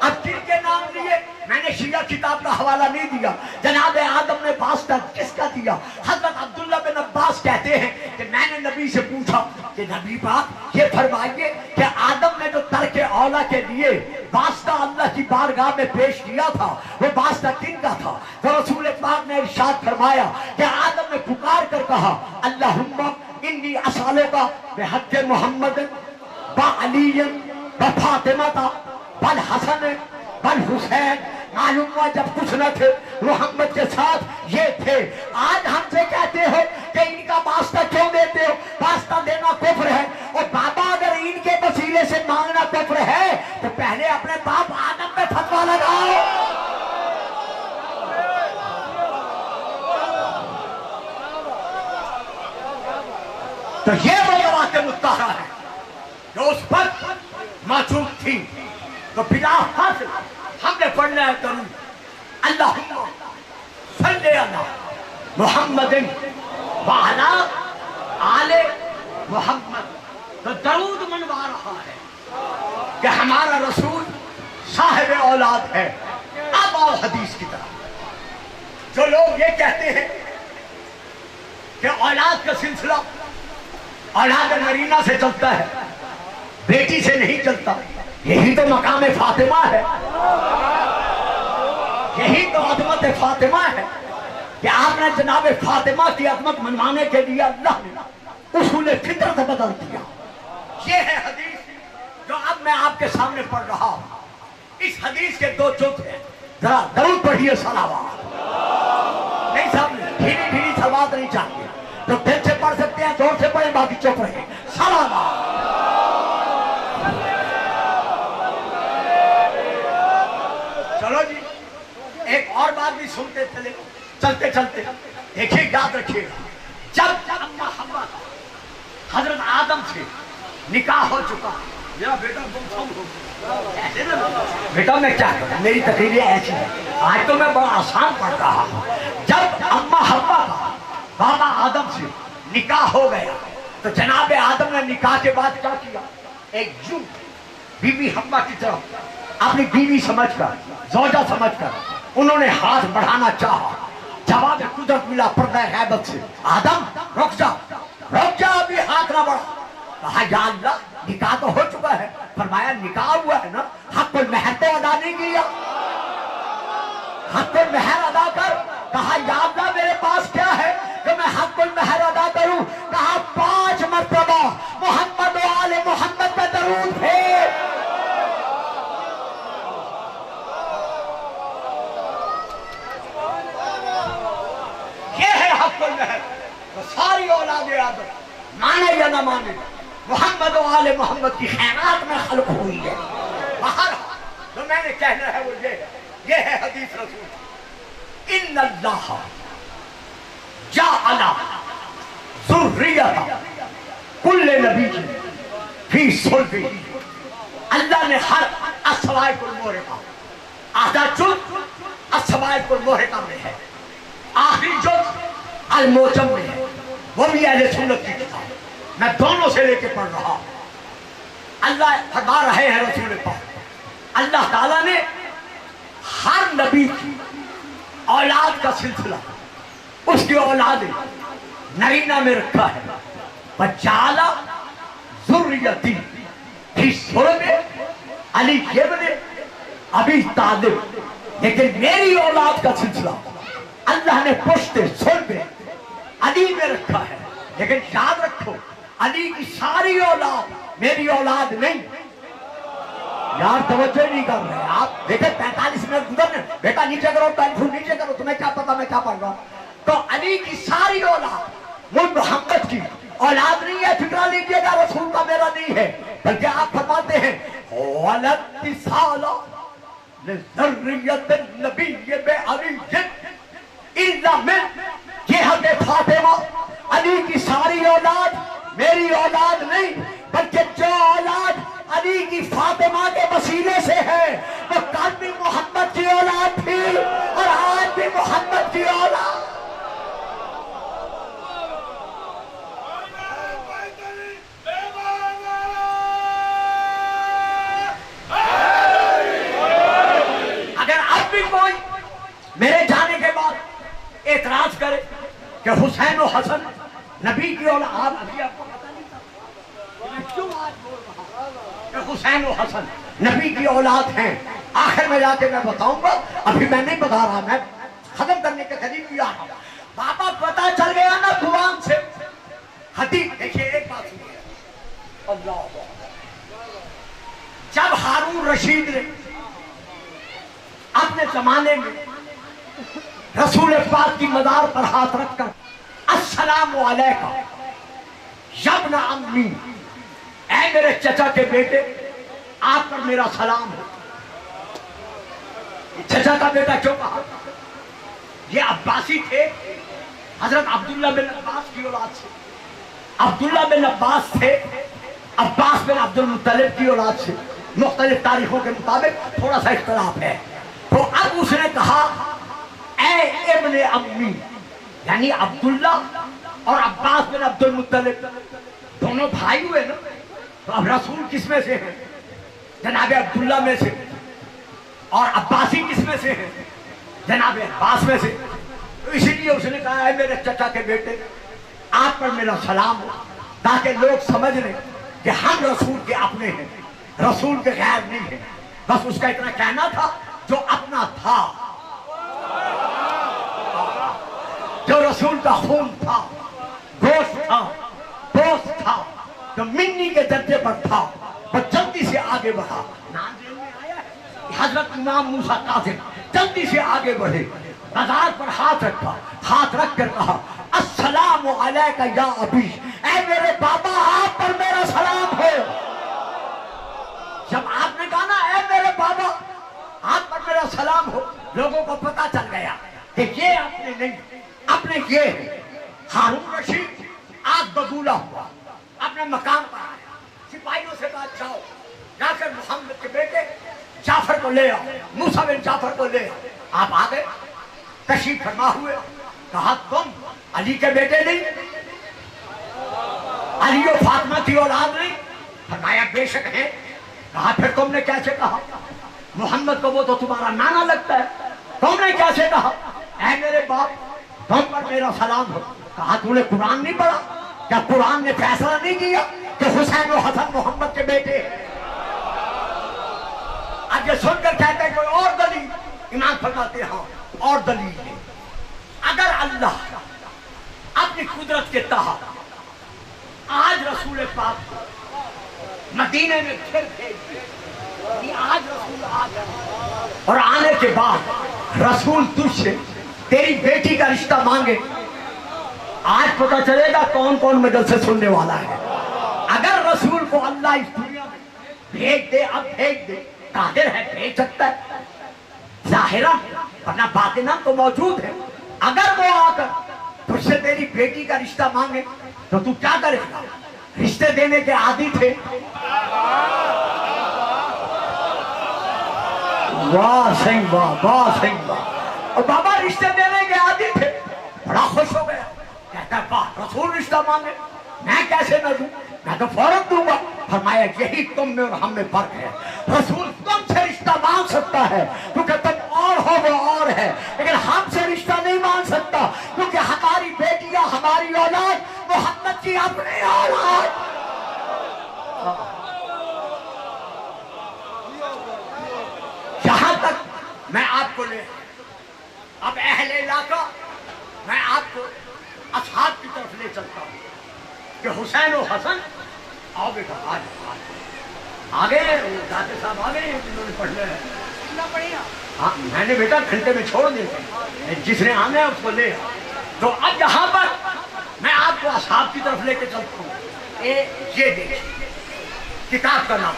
اب جن کے نام لیے میں نے شیعہ کتاب کا حوالہ نہیں دیا. جناب آدم نے واسطہ کس کا دیا؟ حضرت عبداللہ بن عباس کہتے ہیں کہ میں نے نبی سے پوچھا کہ نبی پاک یہ فرمائیے کہ آدم نے جو ترک اولا کے لیے واسطہ اللہ کی بارگاہ میں پیش کیا تھا وہ واسطہ کن کا تھا؟ تو رسول پاک نے ارشاد فرمایا کہ آدم نے پکار کر کہا اللہم انی اسالک بحق محمد با علی با فاطمہ بل حسن بل حسین. معلوم ہوا جب کچھ نہ تھے محمد کے ساتھ یہ تھے. آج ہم سے کہتے ہو کہ ان کا واسطہ کیوں دیتے ہو؟ واسطہ دینا کفر ہے. اور بابا اگر ان کے وسیلے سے مانگنا کفر ہے تو پہلے اپنے باپ آدم پہ فتویٰ لگاؤ. تو یہ وہ روایت مطہرہ ہے جو اس پر موجود تھی. تو بلا حاصل ہم نے پڑھنا ہے درود اللہم صلی علی محمد وعلی آل محمد. تو درود منوا رہا ہے کہ ہمارا رسول صاحب اولاد ہے. اب آؤ حدیث کی طرف. جو لوگ یہ کہتے ہیں کہ اولاد کا سلسلہ اولاد نرینہ سے چلتا ہے بیٹی سے نہیں چلتا، یہی تو مقام فاطمہ ہے، یہی تو عظمت فاطمہ ہے کہ آپ نے جناب فاطمہ کی عظمت منوانے کے لیے اللہ نے اصول فطرت بدل دیا. یہ ہے حدیث جو اب میں آپ کے سامنے پڑھ رہا ہوں. اس حدیث کے دو جز ہیں. ذرا درود پڑھیے صلوات. نہیں صاحب دھیری دھیری صلوات نہیں چاہیے تو دل سے پڑھ سکتے ہیں، زور سے پڑھیں، باقی چپ رہے. صلوات. چلو جی ایک اور بات بھی سنتے چلے چلتے چلتے دیکھیے یاد رکھیے گا. جب اما حوا حضرت آدم سے نکاح ہو چکا. میرا بیٹا گم ہو بیٹا میں کیا کروں، میری تقریریں ایسی ہیں. آج تو میں بڑا آسان پڑھ رہا ہوں. جب اما حوا کا بابا آدم سے نکاح ہو گیا تو جناب آدم نے نکاح کے بعد کیا کیا؟ ایک جو بی بی حوا کی طرف اپنی بیوی سمجھ کر، زوجہ سمجھ کر انہوں نے ہاتھ بڑھانا چاہا. جواب قدرت ملا پردہ غیبت سے، آدم رک جا ابھی ہاتھ نہ بڑھا. کہا یا اللہ نکاح تو ہو چکا ہے. فرمایا نکاح ہوا ہے نا، حق المہر تو ادا نہیں کیا، حق المہر ادا کر. کہا یا اللہ میرے پاس کیا ہے کہ میں حق المہر ادا کروں؟ کہا 5 مرتبہ محمد و آل محمد کا درود پھیر. یہ ہے حق المہر. ساری اولاد آدم مانے یا نہ مانے محمد و آل محمد کی خیرات میں خلق ہوئی ہے. باہر جو میں نے کہنا ہے وہ یہ ہے حدیث رسول. ان اللہ جعل ذریۃ کل نبی فی صلبہ. اللہ نے ہر السوائق المحرقہ آدھا جز السوائق المحرقہ میں ہے، آخری جز الموجم میں ہے، وہ بھی اہل سنت کی کتاب. میں دونوں سے لے کے پڑھ رہا ہوں. اللہ فرما رہے ہیں رسول پاک اللہ تعالیٰ نے ہر نبی کی اولاد کا سلسلہ اس کی اولاد نرینہ میں رکھا ہے. وَجَعَلَ ذُرِّيَّتِي فِي صُلْبِ علی ابن ابی طالب. لیکن میری اولاد کا سلسلہ اللہ نے پشت صلب علی میں رکھا ہے. لیکن یاد رکھو علی کی ساری اولاد میری اولاد نہیں. یار توجہ نہیں کر رہے آپ. دیکھیں 45 منٹ گزرنے. بیٹا نیچے کرو، ٹیلی فون نیچے کرو، تمہیں کیا پتا میں کیا پڑھ رہا ہوں. تو علی کی ساری اولاد وہ محمد کی اولاد نہیں ہے. فکرہ لیجیے گا رسول کا میرا نہیں ہے، بلکہ آپ فرماتے ہیں وَلَتِّصَالَ لِذَرِّيَّةِ النَّبِيِّ بِعَلِيٍّ إِلَّا مِنْ جہت فاطمہ. علی کی ساری اولاد میری اولاد نہیں بلکہ جو اولاد علی کی فاطمہ کے وسیلے سے ہے وہ کل بھی محمد کی اولاد تھی اور آج بھی محمد کی اولاد. اگر اب بھی کوئی میرے جانے کے بعد اعتراض کرے کہ حسین و حسن نبی کی اولاد، ابھی آپ کو پتہ نہیں تھا کیوں آج بول رہا کہ حسین و حسن نبی کی اولاد ہیں، آخر میں جا کے میں بتاؤں گا، ابھی میں نہیں بتا رہا، میں ختم کرنے کے قریب بھی آ رہا ہوں. بابا پتہ چل گیا نا قرآن سے حدیث. دیکھیے ایک بات سنیے، اللہ جب ہارون رشید نے اپنے زمانے میں رسول پاک کی مزار پر ہاتھ رکھ کر السلام علیکم یابن امی، اے میرے چچا کے بیٹے آپ پر میرا سلام ہے. چچا کا بیٹا کیوں کہا؟ یہ عباسی تھے، حضرت عبداللہ بن عباس کی اولاد سے. عبداللہ بن عباس تھے عباس بن عبد المطلب کی اولاد سے. مختلف تاریخوں کے مطابق تھوڑا سا اختلاف ہے. تو اب اس نے کہا اے ابن امی، یعنی عبداللہ اور عباس بن عبد المطلب دونوں بھائی ہوئے نا. تو اب رسول کس میں سے ہے؟ جناب عبداللہ میں سے. اور عباسی کس میں سے ہے؟ جناب عباس میں سے. تو اسی لیے اس نے کہا اے میرے چچا کے بیٹے آپ پر میرا سلام ہو، تاکہ لوگ سمجھ لیں کہ ہم رسول کے اپنے ہیں، رسول کے غیر نہیں ہیں. بس اس کا اتنا کہنا تھا جو اپنا تھا، جو رسول کا خون تھا، گوشت تھا، دوست تھا، جو منی کے درجے پر تھا، وہ جلدی سے آگے بڑھا. نازل میں آیا ہے حضرت امام موسیٰ کاظم جلدی سے آگے بڑھے، مزار پر ہاتھ رکھا، ہاتھ رکھ کر کہا السلام علیکہ یا ابی، اے میرے بابا آپ پر میرا سلام ہو. جب آپ نے کہا نا اے میرے بابا آپ پر میرا سلام ہو، لوگوں کو پتا چل گیا کہ یہ اپنے نہیں، اپنے یہ ہے. ہارون رشید آگ بگولا ہوا اپنے مقام پر آیا، سپاہیوں سے کہا جاؤ جا کر محمد کے بیٹے جعفر کو لے آؤ، موسیٰ بن جعفر کو لے آؤ. آپ آگئے، تشریف فرما ہوئے. کہا تم علی کے بیٹے نہیں، علی و فاطمہ کی اولاد نہیں؟ فرمایا بے شک ہے. کہا پھر تم نے کیسے کہا محمد کو وہ تو تمہارا نانا لگتا ہے، تم نے کیسے کہا اے میرے باپ تم پر میرا سلام ہو؟ کہا تو نے قرآن نہیں پڑھا؟ کیا قرآن نے فیصلہ نہیں کیا کہ حسین و حسن محمد کے بیٹے ہیں؟ اب یہ سن کر کہتے ہیں کوئی اور دلیل، امام فرماتے ہیں اور دلیل ہے. اگر اللہ اپنی قدرت کے تحت آج رسول پاک کو مدینے میں پھر بھیج دیا، آج رسول آ گیا اور آنے کے بعد رسول تجھ سے تیری بیٹی کا رشتہ مانگے، آج پتہ چلے گا کون کون مجلس سے سننے والا ہے. اگر رسول کو اللہ اس دنیا میں بھیج دے، اب بھیج دے، قادر ہے بھیج سکتا ہے ظاہرہ، ورنہ باطنہ تو موجود ہے. اگر وہ آ کر تجھ سے تیری بیٹی کا رشتہ مانگے تو تو کیا کرے گا؟ رشتے دینے کے عادی تھے. واہ سنگ واہ، واہ سنگ واہ. اور بابا رشتے دینے کے عادی تھے، بڑا خوش ہو گیا، کہتا ہے واہ رسول رشتہ مانگے، میں کیسے نہ دوں، میں تو فوراً دوں گا. فرمایا یہی تم میں اور ہم میں فرق ہے، رسول تم سے رشتہ مانگ سکتا ہے کیونکہ تم اور ہو وہ اور ہے، لیکن ہم سے رشتہ نہیں مانگ سکتا کیونکہ ہماری بیٹیاں، ہماری اولاد محمد کی اپنی اولاد. یہاں تک میں آپ کو لے، اب اہل علاقہ میں آپ کو اصحاب کی طرف لے چلتا ہوں کہ حسین و حسن آؤ بیٹا آگے داتے صاحب آگے جنہوں نے پڑھنا ہے. ہاں میں نے بیٹا گھنٹے میں چھوڑ دیا، جس نے آنا ہے اس کو لے. تو اب یہاں پر میں آپ کو اصحاب کی طرف لے کے چلتا ہوں. یہ دیکھیں کتاب کا نام،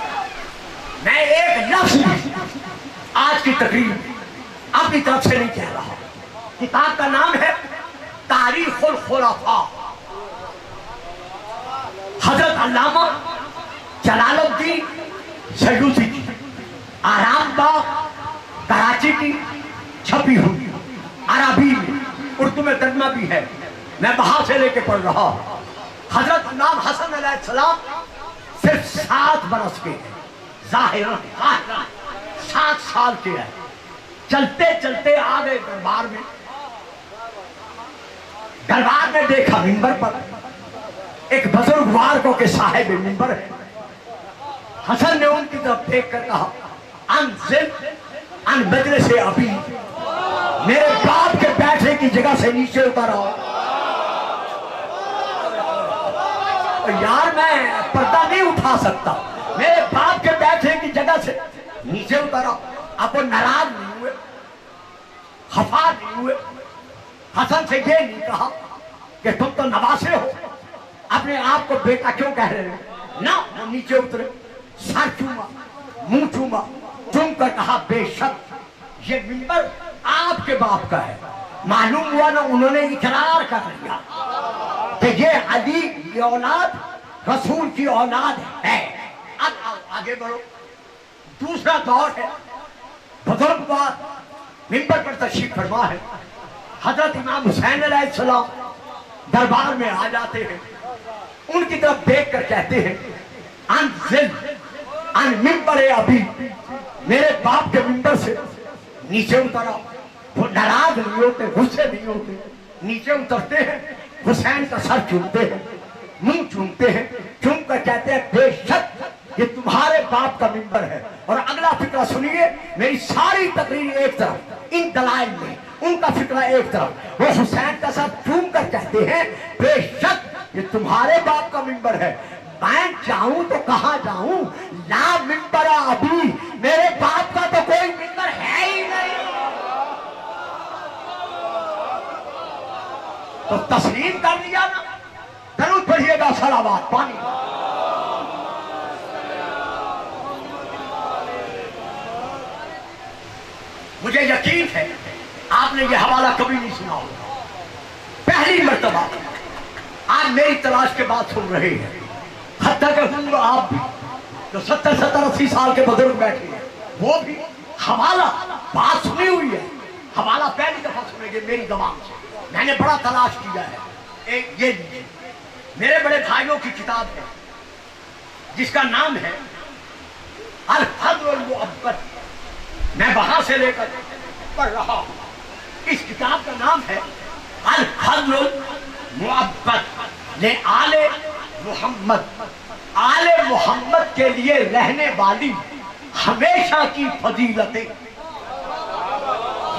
میں ایک لفظ آج کی تقریر اپنی طرف سے نہیں کہہ رہا. کتاب کا نام ہے تاریخ الخلفاء. علامہ جلال الدین سیوطی کی آرام باغ کراچی کی چھپی ہوئی عربی میں، اردو میں ترجمہ بھی ہے، میں وہاں سے لے کے پڑھ رہا ہوں۔ حضرت امام حسن علیہ السلام صرف 7 برس کے ہیں، ظاہراً 7 سال کے ہیں۔ چلتے چلتے آ گئے دربار میں دیکھا منبر پر ایک بزرگوار کو کہ صاحب منبر ہے۔ حسن نے ان کی طرف دیکھ کر کہا انزل ان مجلس ابی، میرے باپ کے بیٹھنے کی جگہ سے نیچے اتر آؤ۔ یار میں پردہ نہیں اٹھا سکتا، میرے باپ کے بیٹھنے کی جگہ سے نیچے اتر آؤ۔ اب وہ ناراض نہیں ہوئے، خفا نہیں ہوئے، حسن سے یہ نہیں کہا کہ تم تو نواسے ہو، اپنے آپ کو بیٹا کیوں کہہ رہے ہو؟ نہ، وہ نیچے اترے، سر چوما، منہ چوما، چوم کر کہا بے شک یہ منبر آپ کے باپ کا ہے۔ معلوم ہوا نا انہوں نے اقرار کر لیا کہ یہ علی کی اولاد رسول کی اولاد ہے۔ اب آگے بڑھو، دوسرا دور ہے، بزرگوار منبر پر تشریف فرما ہے۔ حضرت امام حسین علیہ السلام دربار میں آ جاتے ہیں، ان کی طرف دیکھ کر کہتے ہیں انزل ان منبر ابی، میرے باپ کے منبر سے نیچے اتر آؤ۔ وہ ناراض نہیں ہوتے، غصے نہیں ہوتے، نیچے اترتے ہیں، حسین کا سر چومتے ہیں، منہ چومتے ہیں، چوم کر کہتے ہیں بے شک یہ تمہارے باپ کا منبر ہے۔ اور اگلا فقرہ سنیے، میری ساری تقریر ایک طرف، ان دلائل میں ان کا فقرہ ایک طرف، وہ حسین کا سر چوم کر کہتے ہیں بے شک یہ تمہارے باپ کا منبر ہے۔ میں جاؤں تو کہاں جاؤں، لا منبر ابی، میرے باپ کا تو کوئی منبر ہے ہی نہیں۔ تو تسلیم کر لیا نا، درود پڑھیے گا، صلوات پانی۔ مجھے یقین ہے آپ نے یہ حوالہ کبھی نہیں سنا ہوگا، پہلی مرتبہ آپ میری تلاش کے بعد سن رہے ہیں۔ حتیٰ کہ ہوں آپ بھی جو 70-80 سال کے بزرگ بیٹھے ہیں، وہ بھی حوالہ بات سنی ہوئی ہے، حوالہ پہلی دفعہ سنیں گے میری زبان سے۔ میں نے بڑا تلاش کیا ہے۔ یہ لیجیے، میرے بڑے بھائیوں کی کتاب ہے جس کا نام ہے الفضل المعبد، میں وہاں سے لے کر پڑھ رہا ہوں۔ اس کتاب کا نام ہے الفضل المعبد لآل محمد، آل محمد کے لیے رہنے والی ہمیشہ کی فضیلتیں،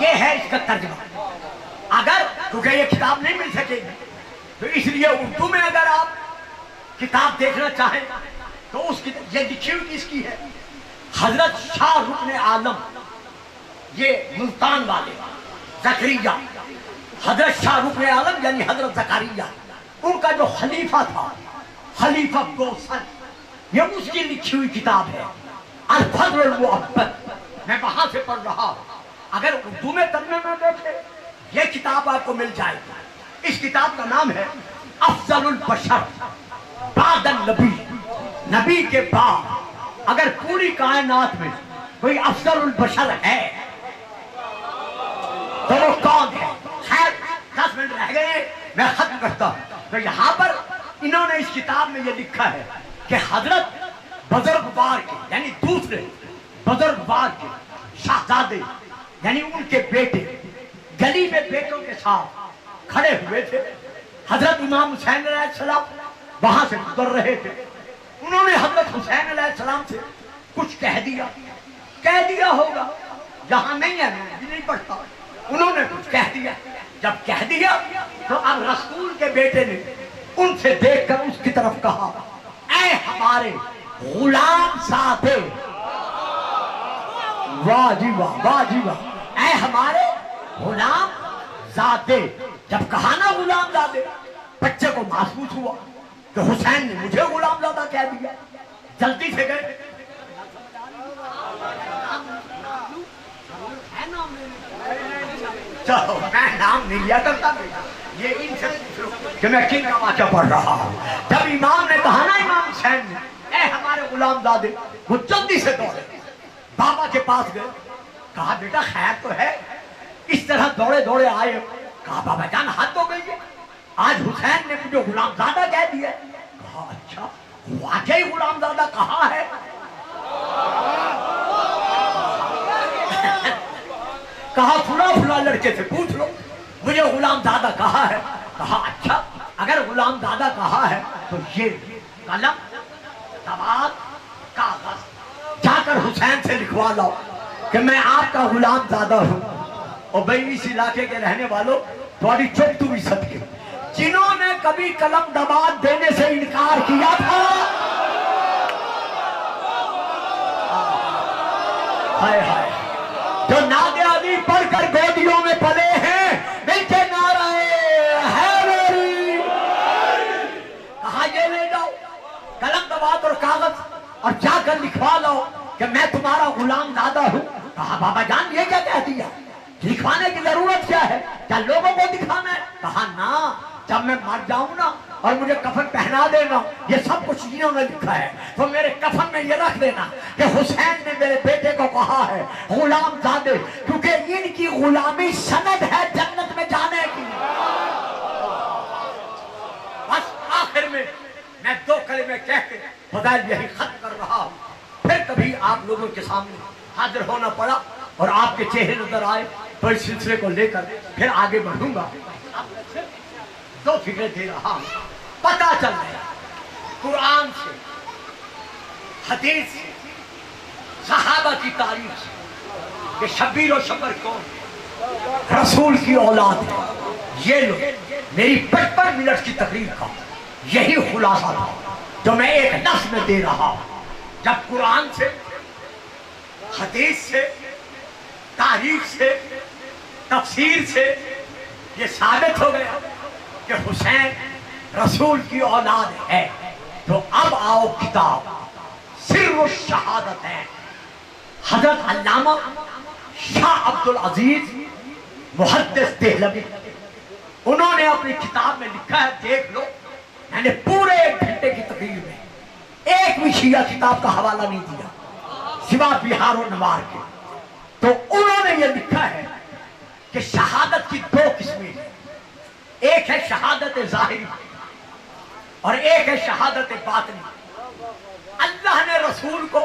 یہ ہے اس کا ترجمہ۔ اگر کیونکہ یہ کتاب نہیں مل سکے گی تو اس لیے اردو میں اگر آپ کتاب دیکھنا چاہیں تو اس کی یہ لکھی ہوئی کس کی ہے؟ حضرت شاہ رکن عالم، یہ ملتان والے زکریہ، حضرت شاہ رکن عالم یعنی حضرت زکریہ، ان کا جو خلیفہ تھا، خلیفہ گوسن، یہ اس کی لکھی ہوئی کتاب ہے الفضل المعبد۔ میں وہاں سے پڑھ رہا ہوں، اگر اردو میں ترجمے میں دیکھیں یہ کتاب آپ کو مل جائے گی۔ اس کتاب کا نام ہے افضل البشر بعد النبی، نبی کے بعد اگر پوری کائنات میں کوئی افضل البشر ہے تو وہ کون ہے؟ خیر 10 منٹ رہ گئے، میں ختم کرتا ہوں۔ تو یہاں پر انہوں نے اس کتاب میں یہ لکھا ہے کہ حضرت بزرگوار کے یعنی دوسرے بزرگوار کے شہزادے یعنی ان کے بیٹے گلی میں بیٹوں کے ساتھ کھڑے ہوئے تھے۔ حضرت امام حسین علیہ السلام وہاں سے گزر رہے تھے، انہوں نے حضرت حسین علیہ السلام سے کچھ کہہ دیا ہوگا، یہاں نہیں ہے، میں بھی نہیں پڑھتا، انہوں نے کچھ کہہ دیا۔ جب کہہ دیا تو اب رسول کے بیٹے نے ان سے دیکھ کر اس کی طرف کہا اے ہمارے غلام زادے، واہ جی واہ، واہ جی واہ، اے ہمارے غلام زادے۔ جب کہا نا غلام زادے، بچے کو محسوس ہوا کہ حسین نے مجھے غلام زادہ کہہ دیا، جلدی سے گئے، چلو میں نام نہیں لیا کرتا، یہ ان سے کہ میں کن کا واقعہ پڑھ رہا ہوں۔ جب امام نے کہا نا امام حسین نے اے ہمارے غلام زادے، وہ جلدی سے دوڑے بابا کے پاس گئے، کہا بیٹا خیر تو ہے؟ اس طرح دوڑے دوڑے آئے، کہا بابا جان حد ہو گئی ہے، آج حسین نے مجھے غلام زادہ کہہ دیا۔ کہا اچھا واقعی غلام زادہ کہاں ہے؟ کہا فلاں فلاں لڑکے سے پوچھ لو مجھے غلام زادہ کہاں ہے۔ کہا اچھا اگر غلام زادہ کہاں ہے تو یہ قلم دوات کاغذ جا کر حسین سے لکھوا لاؤ کہ میں آپ کا غلام زادہ ہوں۔ اور بھائی اس علاقے کے رہنے والوں تھوڑی چپ تو بھی صدقے، جنہوں نے کبھی قلم دوات دینے سے انکار کیا تھا، ہائے ہائے، جو ناد علی پڑھ کر گودیوں میں پلے ہیں، مل کے نعرہ حیدری، کہا یہ لے جاؤ قلم دوات اور کاغذ اور جا کر لکھوا لاؤ کہ میں تمہارا غلام زادہ ہوں۔ کہا بابا جان یہ کیا کہہ دیا، لکھوانے کی ضرورت کیا ہے، کیا لوگوں کو دکھانا ہے؟ کہا نا، جب میں مر جاؤں نا اور مجھے کفن پہنا دینا، یہ سب کچھ انہوں نے لکھا ہے، تو میرے کفن میں یہ رکھ دینا کہ حسین نے میرے بیٹے کو کہا ہے غلام زادے، کیونکہ ان کی غلامی سند ہے جنت میں جانے کی۔ بس آخر میں دو کلمے کہہ کے فضائل یہی ختم کر رہا ہوں، پھر کبھی آپ لوگوں کے سامنے حاضر ہونا پڑا اور آپ کے چہرے نظر آئے تو اس سلسلے کو لے کر پھر آگے بڑھوں گا۔ دو فکریں دے رہا ہوں، پتہ چل گیا قرآن سے، حدیث سے، صحابہ کی تاریخ سے کہ شبیر و شبر کون رسول کی اولاد ہے۔ یہ لو میری 55 منٹ کی تقریر کا یہی خلاصہ تھا جو میں ایک لفظ میں دے رہا ہوں۔ جب قرآن سے، حدیث سے، تاریخ سے، تفسیر سے یہ ثابت ہو گیا کہ حسین رسول کی اولاد ہے، تو اب آؤ کتاب سر الشہادت ہے، حضرت علامہ شاہ عبد العزیز محدث دہلوی، انہوں نے اپنی کتاب میں لکھا ہے، دیکھ لو، میں نے پورے 1 گھنٹے کی تقریر میں ایک بھی شیعہ کتاب کا حوالہ نہیں دیا سوا بہار و نوار کے۔ تو انہوں نے یہ لکھا ہے کہ شہادت کی 2 قسمیں ہیں، ایک ہے شہادت ظاہری اور ایک ہے شہادت باطنی۔ اللہ نے رسول کو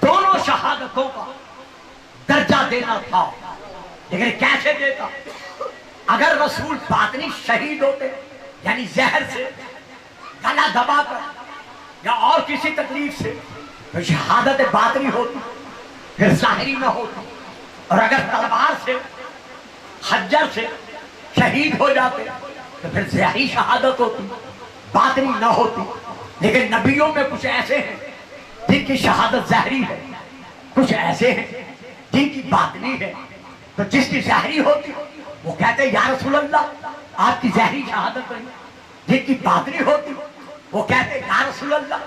دونوں شہادتوں کا درجہ دینا تھا، لیکن کیسے دیتا؟ اگر رسول باطنی شہید ہوتے، یعنی زہر سے، گلا دبا کر یا اور کسی تکلیف سے، تو شہادت باطنی ہوتی، پھر ظاہری نہ ہوتی۔ اور اگر تلوار سے، خنجر سے شہید ہو جاتے تو پھر ظاہری شہادت ہوتی، باطنی نہ ہوتی۔ لیکن نبیوں میں کچھ ایسے ہیں جن کی شہادت ظاہری ہے، کچھ ایسے ہیں جن کی باطنی ہے، تو جس کی ظاہری ہوتی وہ کہتے یا رسول اللہ آپ کی ظاہری شہادت نہیں، جن کی باطنی ہوتی وہ کہتے یا رسول اللہ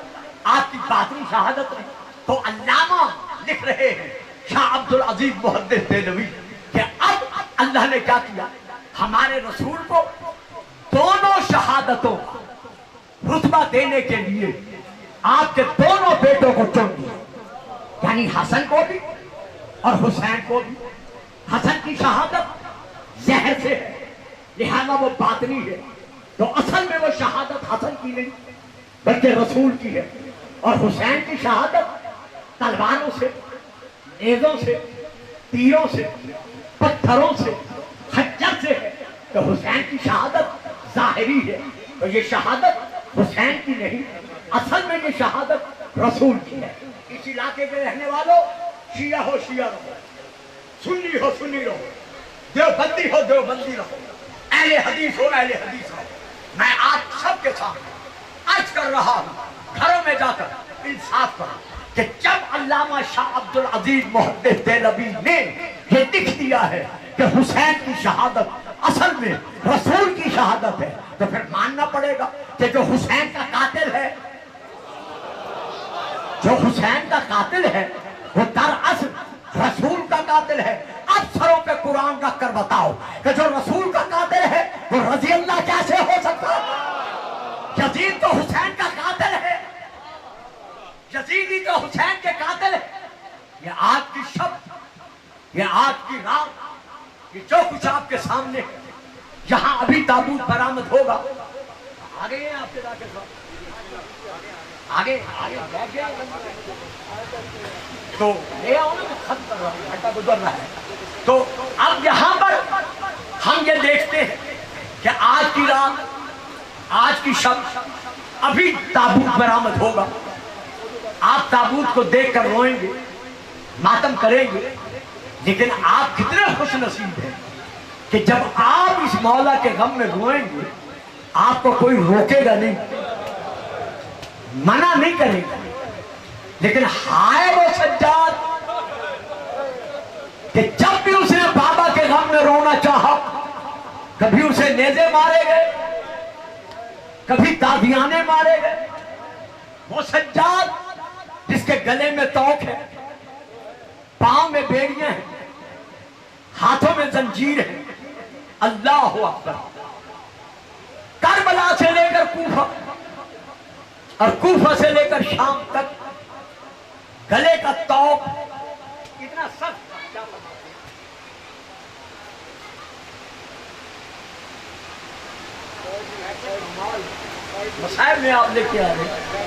آپ کی باطنی شہادت نہیں۔ تو علامہ لکھ رہے ہیں شاہ عبد العزیز محدث دہلوی کہ اب اللہ نے کیا کیا، ہمارے رسول کو دونوں شہادتوں کا رتبہ دینے کے لیے آپ کے دونوں بیٹوں کو چن دیا، یعنی حسن کو بھی اور حسین کو بھی۔ حسن کی شہادت زہر سے ہے، لہذا وہ باطنی ہے، تو اصل میں وہ شہادت حسن کی نہیں بلکہ رسول کی ہے۔ اور حسین کی شہادت تلواروں سے، نیزوں سے، تیروں سے، پتھروں سے، خنجر سے ہے، تو حسین کی شہادت ظاہری ہے، تو یہ شہادت حسین کی نہیں، اصل میں یہ شہادت رسول کی ہے۔ اس علاقے کے رہنے والوں، شیعہ ہو شیعہ رہو، سنی ہو سنی رہو، دیوبندی ہو دیوبندی رہو، اہل حدیث ہو اہل حدیث رہو، میں آپ سب کے سامنے عرض کر رہا ہوں، گھروں میں جا کر انصاف کرو کہ جب علامہ شاہ عبد العزیز محدث دہلوی نے یہ لکھ دیا ہے کہ حسین کی شہادت اصل میں رسول کی شہادت ہے، تو پھر ماننا پڑے گا کہ جو حسین کا قاتل ہے، جو حسین کا قاتل ہے وہ دراصل رسول کا قاتل ہے۔ اب سروں پہ قرآن رکھ کر بتاؤ کہ جو رسول کا قاتل ہے وہ رضی اللہ کیسے ہو سکتا ہے؟ یزید تو حسین کا قاتل ہے، یہ آج کی شب، یہ آج کی رات، یہ جو کچھ آپ کے سامنے ہے، یہاں ابھی تابوت برآمد ہوگا. آگے ہیں آپ کے ذاکر صاحب، آگے آگے بیٹھ گئے تو لے آؤ نا، تو ختم کر رہا ہوں، گھنٹہ گزر رہا ہے. تو اب یہاں پر ہم یہ دیکھتے ہیں کہ آج کی رات، آج کی شب، ابھی تابوت برآمد ہوگا. آپ تابوت کو دیکھ کر روئیں گے، ماتم کریں گے، لیکن آپ کتنے خوش نصیب ہیں کہ جب آپ اس مولا کے غم میں روئیں گے، آپ کو کوئی روکے گا نہیں، منع نہیں کرے گا. لیکن ہائے وہ سجاد کہ جب بھی اس نے بابا کے غم میں رونا چاہا، کبھی اسے نیزے مارے گئے، کبھی دادیانے مارے گئے. وہ سجاد جس کے گلے میں توق ہے، پاؤں میں بیڑیاں ہیں، ہاتھوں میں زنجیر ہے. اللہ اکبر. کربلا سے لے کر کوفہ اور کوفہ سے لے کر شام تک گلے کا توق اتنا سخت تھا. کیا مسائل میں آپ لے کے آ رہے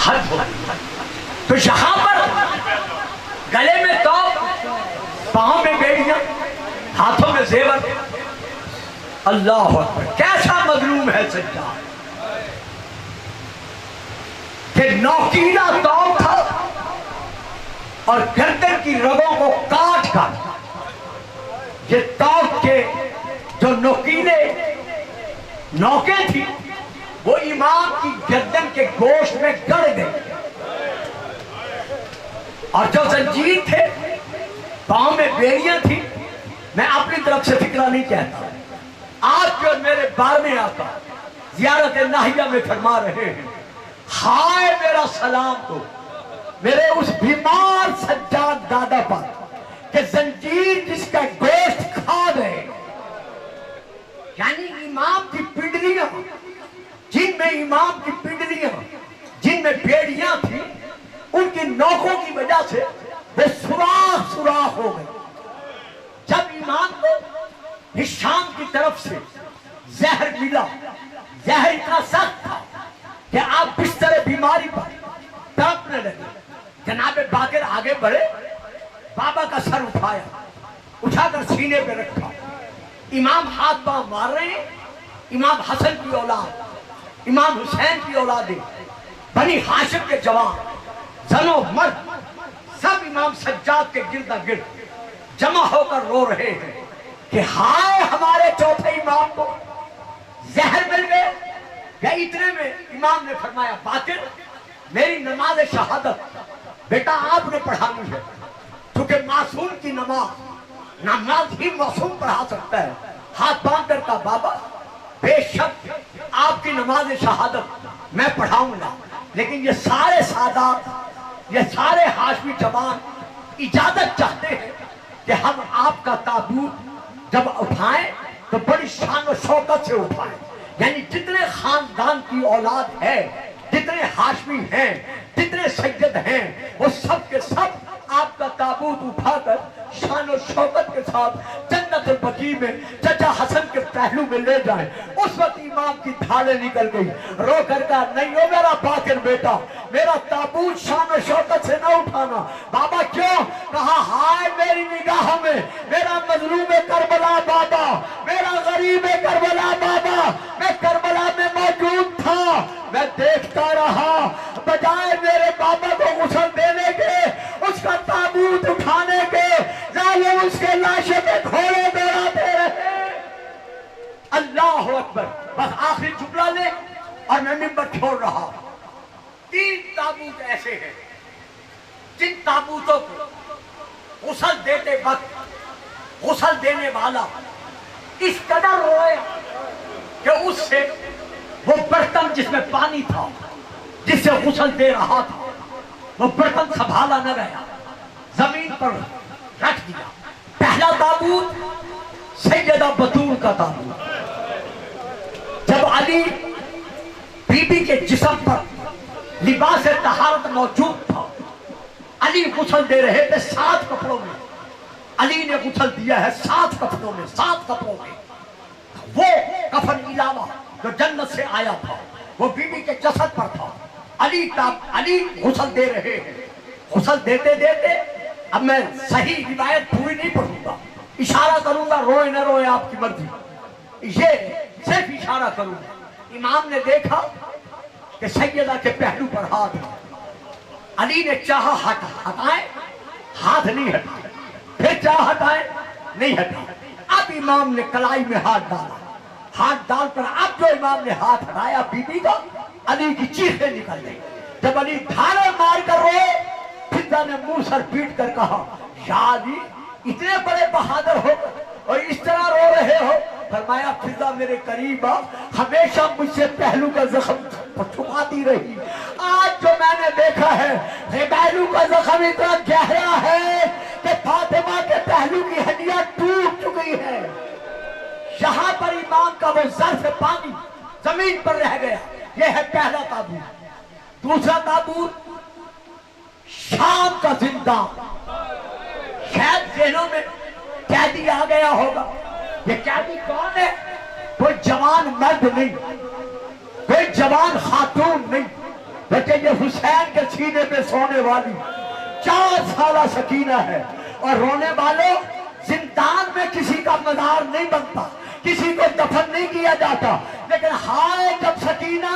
حد ہو گئی. تو یہاں پر گلے میں توق، پاؤں میں بیڑیاں، ہاتھوں میں زیور. اللہ اکبر. کیسا مظلوم ہے سجاد کہ نوکیلا توق تھا اور گردن کی رگوں کو کاٹ کر یہ توق کے جو نوکیلے نوکیں تھی وہ امام کی گردن کے گوشت میں گڑ گئی، اور جو زنجیر تھے، پاؤں میں بیڑیاں تھی. میں اپنی طرف سے فکرہ نہیں کہتا، آپ جو میرے 12ویں آقا زیارت ناہیہ میں فرما رہے ہیں، ہائے میرا سلام تو میرے اس بیمار سجاد دادا پر کہ زنجیر جس کا گوشت کھا گئے. یعنی امام کی پنڈلیاں، جن میں امام کی پنڈلیاں، جن میں بیڑیاں تھیں، ان کی نوکوں کی وجہ سے وہ سوراخ سوراخ ہو گئے. جب امام کو شام کی طرف سے زہر ملا، زہر اتنا سخت تھا کہ آپ بستر بیماری پر تڑپنے لگے. جناب باقر آگے بڑھے، بابا کا سر اٹھایا، اٹھا کر سینے پہ رکھا. امام ہاتھ پاؤں مار رہے ہیں. امام حسن کی اولاد، امام حسین کی اولادیں، بنی ہاشم کے جوان، زن و مرد، سب امام سجاد کے گرد گرد جمع ہو کر رو رہے ہیں کہ ہائے ہمارے چوتھے امام کو زہر مل گئے. یا اتنے میں امام نے فرمایا، باقر میری نماز شہادت بیٹا آپ نے پڑھانی ہے، کیونکہ معصوم کی نماز ہی معصوم پڑھا سکتا ہے. ہاتھ باندھ کر کہا، بابا بے شک آپ کی نماز شہادت میں پڑھاؤں گا، لیکن یہ سارے سادات، یہ سارے ہاشمی جوان اجازت چاہتے ہیں کہ ہم آپ کا تابوت جب اٹھائیں تو بڑی شان و شوکت سے اٹھائیں. یعنی جتنے خاندان کی اولاد ہے، جتنے ہاشمی ہیں، جتنے سید ہیں، وہ سب کے سب آپ کا تابوت اٹھا کر شان و شوکت کے ساتھ جنت البقیع میں چچا حسن کے پہلو میں لے جائیں. اس وقت امام کی دھاڑیں نکل گئی، رو کر کہا، نہیں ہو میرا باقر بیٹا، میرا تابوت شان و شوکت سے نہ اٹھانا. بابا کیوں؟ کہا، ہائے میری نگاہوں میں میرا مظلوم کربلا بابا، میرا غریب کربلا بابا، میں کربلا میں موجود تھا، میں دیکھتا رہا، بجائے میرے بابا کو غسل دینے کے، اس کا تابوت اٹھانے کے، ظالم اس کے لاشے پہ گھوڑے دوڑاتے رہے. اللہ اکبر. بس آخری جملہ لے اور میں ممبر چھوڑ رہا. 3 تابوت ایسے ہیں جن تابوتوں کو غسل دیتے وقت غسل دینے والا اس قدر رویا کہ اس سے وہ برتن جس میں پانی تھا، جس سے غسل دے رہا تھا، وہ برتن سنبھالا نہ گیا، زمین پر رکھ دیا. پہلا تابوت سیدہ بطول کا تابوت. جب علی بی بی کے جسم پر لباس طہارت موجود تھا، علی غسل دے رہے تھے 7 کپڑوں میں، علی نے غسل دیا ہے 7 کپڑوں میں، 7 کپڑوں میں۔ وہ کفن علاوہ جو جنت سے آیا تھا وہ بی بی کے جسد پر تھا۔ علی غسل دے رہے ہیں، غسل دیتے دیتے، اب میں صحیح روایت پوری نہیں پڑھوں گا، اشارہ کروں گا، روئے نہ روئے آپ کی مرضی، یہ صرف اشارہ کروں گا۔ امام نے دیکھا کہ سیدہ کے پہلو پر ہاتھ ہے، علی نے چاہا ہٹائے، ہاتھ نہیں ہٹائے، پھر چاہا ہٹائے، نہیں ہٹائے۔ اب امام نے کلائی میں ہاتھ ڈالا، ہاتھ ڈال کر اب جو امام نے ہاتھ ہٹایا بی بی کا، علی کی چیخیں نکل گئی۔ جب علی ڈھالے مار کر روئے، فضہ نے منہ سر پیٹ کر کہا یا علی اتنے بڑے بہادر ہو اور اس طرح رو رہے ہو؟ فرمایا فضہ میرے قریب آ، ہمیشہ مجھ سے پہلو کا زخم چھپاتی رہی، آج جو میں نے دیکھا ہے کہ پہلو کا زخم اتنا گہرا ہے کہ فاطمہ کے پہلو کی ہڈیاں ٹوٹ چکی ہے۔ یہاں پر امام کا وہ ظرف پانی زمین پر رہ گیا۔ یہ ہے پہلا تابوت۔ دوسرا تابوت شام کا زندان، شاید ذہنوں میں قیدی آ گیا ہوگا۔ یہ قیدی کون ہے؟ کوئی جوان مرد نہیں، کوئی جوان خاتون نہیں، بلکہ یہ حسین کے سینے پہ سونے والی 4 سالہ سکینہ ہے۔ اور رونے والوں، زندان میں کسی کا مزار نہیں بنتا، کسی کو دفن نہیں کیا جاتا، لیکن ہائے جب سکینہ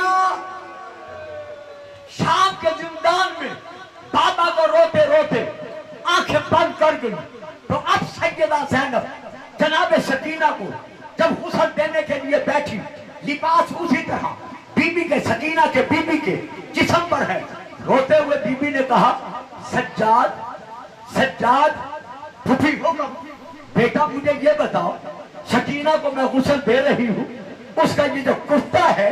شام کے زندان میں بابا کو روتے روتے آنکھیں بند کر گئی، تو اب سیدہ زینب جناب سکینہ کو جب غسل دینے کے لیے بیٹھی، لباس اسی طرح بی بی کے، سکینہ کے بی بی کے جسم پر ہے، روتے ہوئے بی بی نے کہا سجاد سجاد پھوپھی حکم، بیٹا مجھے یہ بتاؤ سکینہ کو میں غسل دے رہی ہوں، اس کا یہ جو کرتا ہے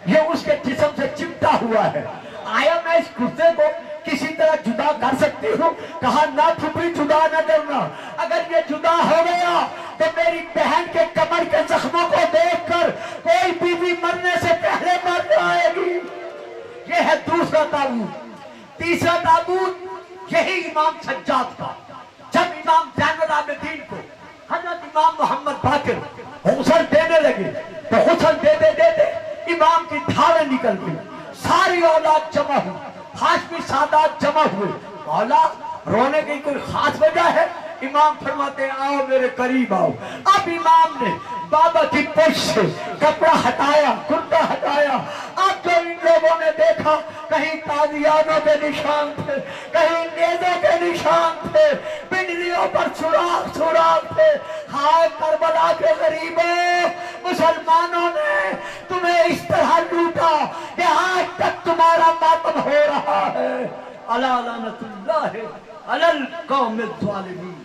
یہ اس کے جسم سے چمٹا ہوا ہے، آیا میں اس کرتے کو کسی طرح جدا کر سکتی ہوں؟ کہا نہ پھوپھی جدا نہ کرنا، اگر یہ جدا ہو گیا تو میری بہن کے کمر کے زخموں کو دیکھ کر کوئی بیوی مرنے سے پہلے مر جائے گی۔ یہ ہے دوسرا تابوت۔ تیسرا تابوت یہی امام سجاد کا، جب امام زین العابدین کو حضرت امام محمد باقر غسل دینے لگے تو غسل دیتے دیتے امام کی دھاڑیں نکل گئی، ساری اولاد جمع ہوئی، ہاشمی سادات جمع ہوئے۔ مولا رونے کی کوئی خاص وجہ ہے؟ امام فرماتے ہیں آؤ میرے قریب آؤ۔ اب امام نے بابا کی پشت سے کپڑا ہٹایا، کرتا ہٹایا، اب جو ان لوگوں نے دیکھا کہیں تازیانوں کے نشان تھے، کہیں نیزوں کے نشان تھے، پنڈلیوں پر سوراخ سوراخ تھے۔ ہائے کربلا کے غریبوں، مسلمانوں نے تمہیں اس طرح لوٹا کہ آج تک تمہارا ماتم ہو رہا ہے۔ الا لعنت اللہ علی القوم الظالمین۔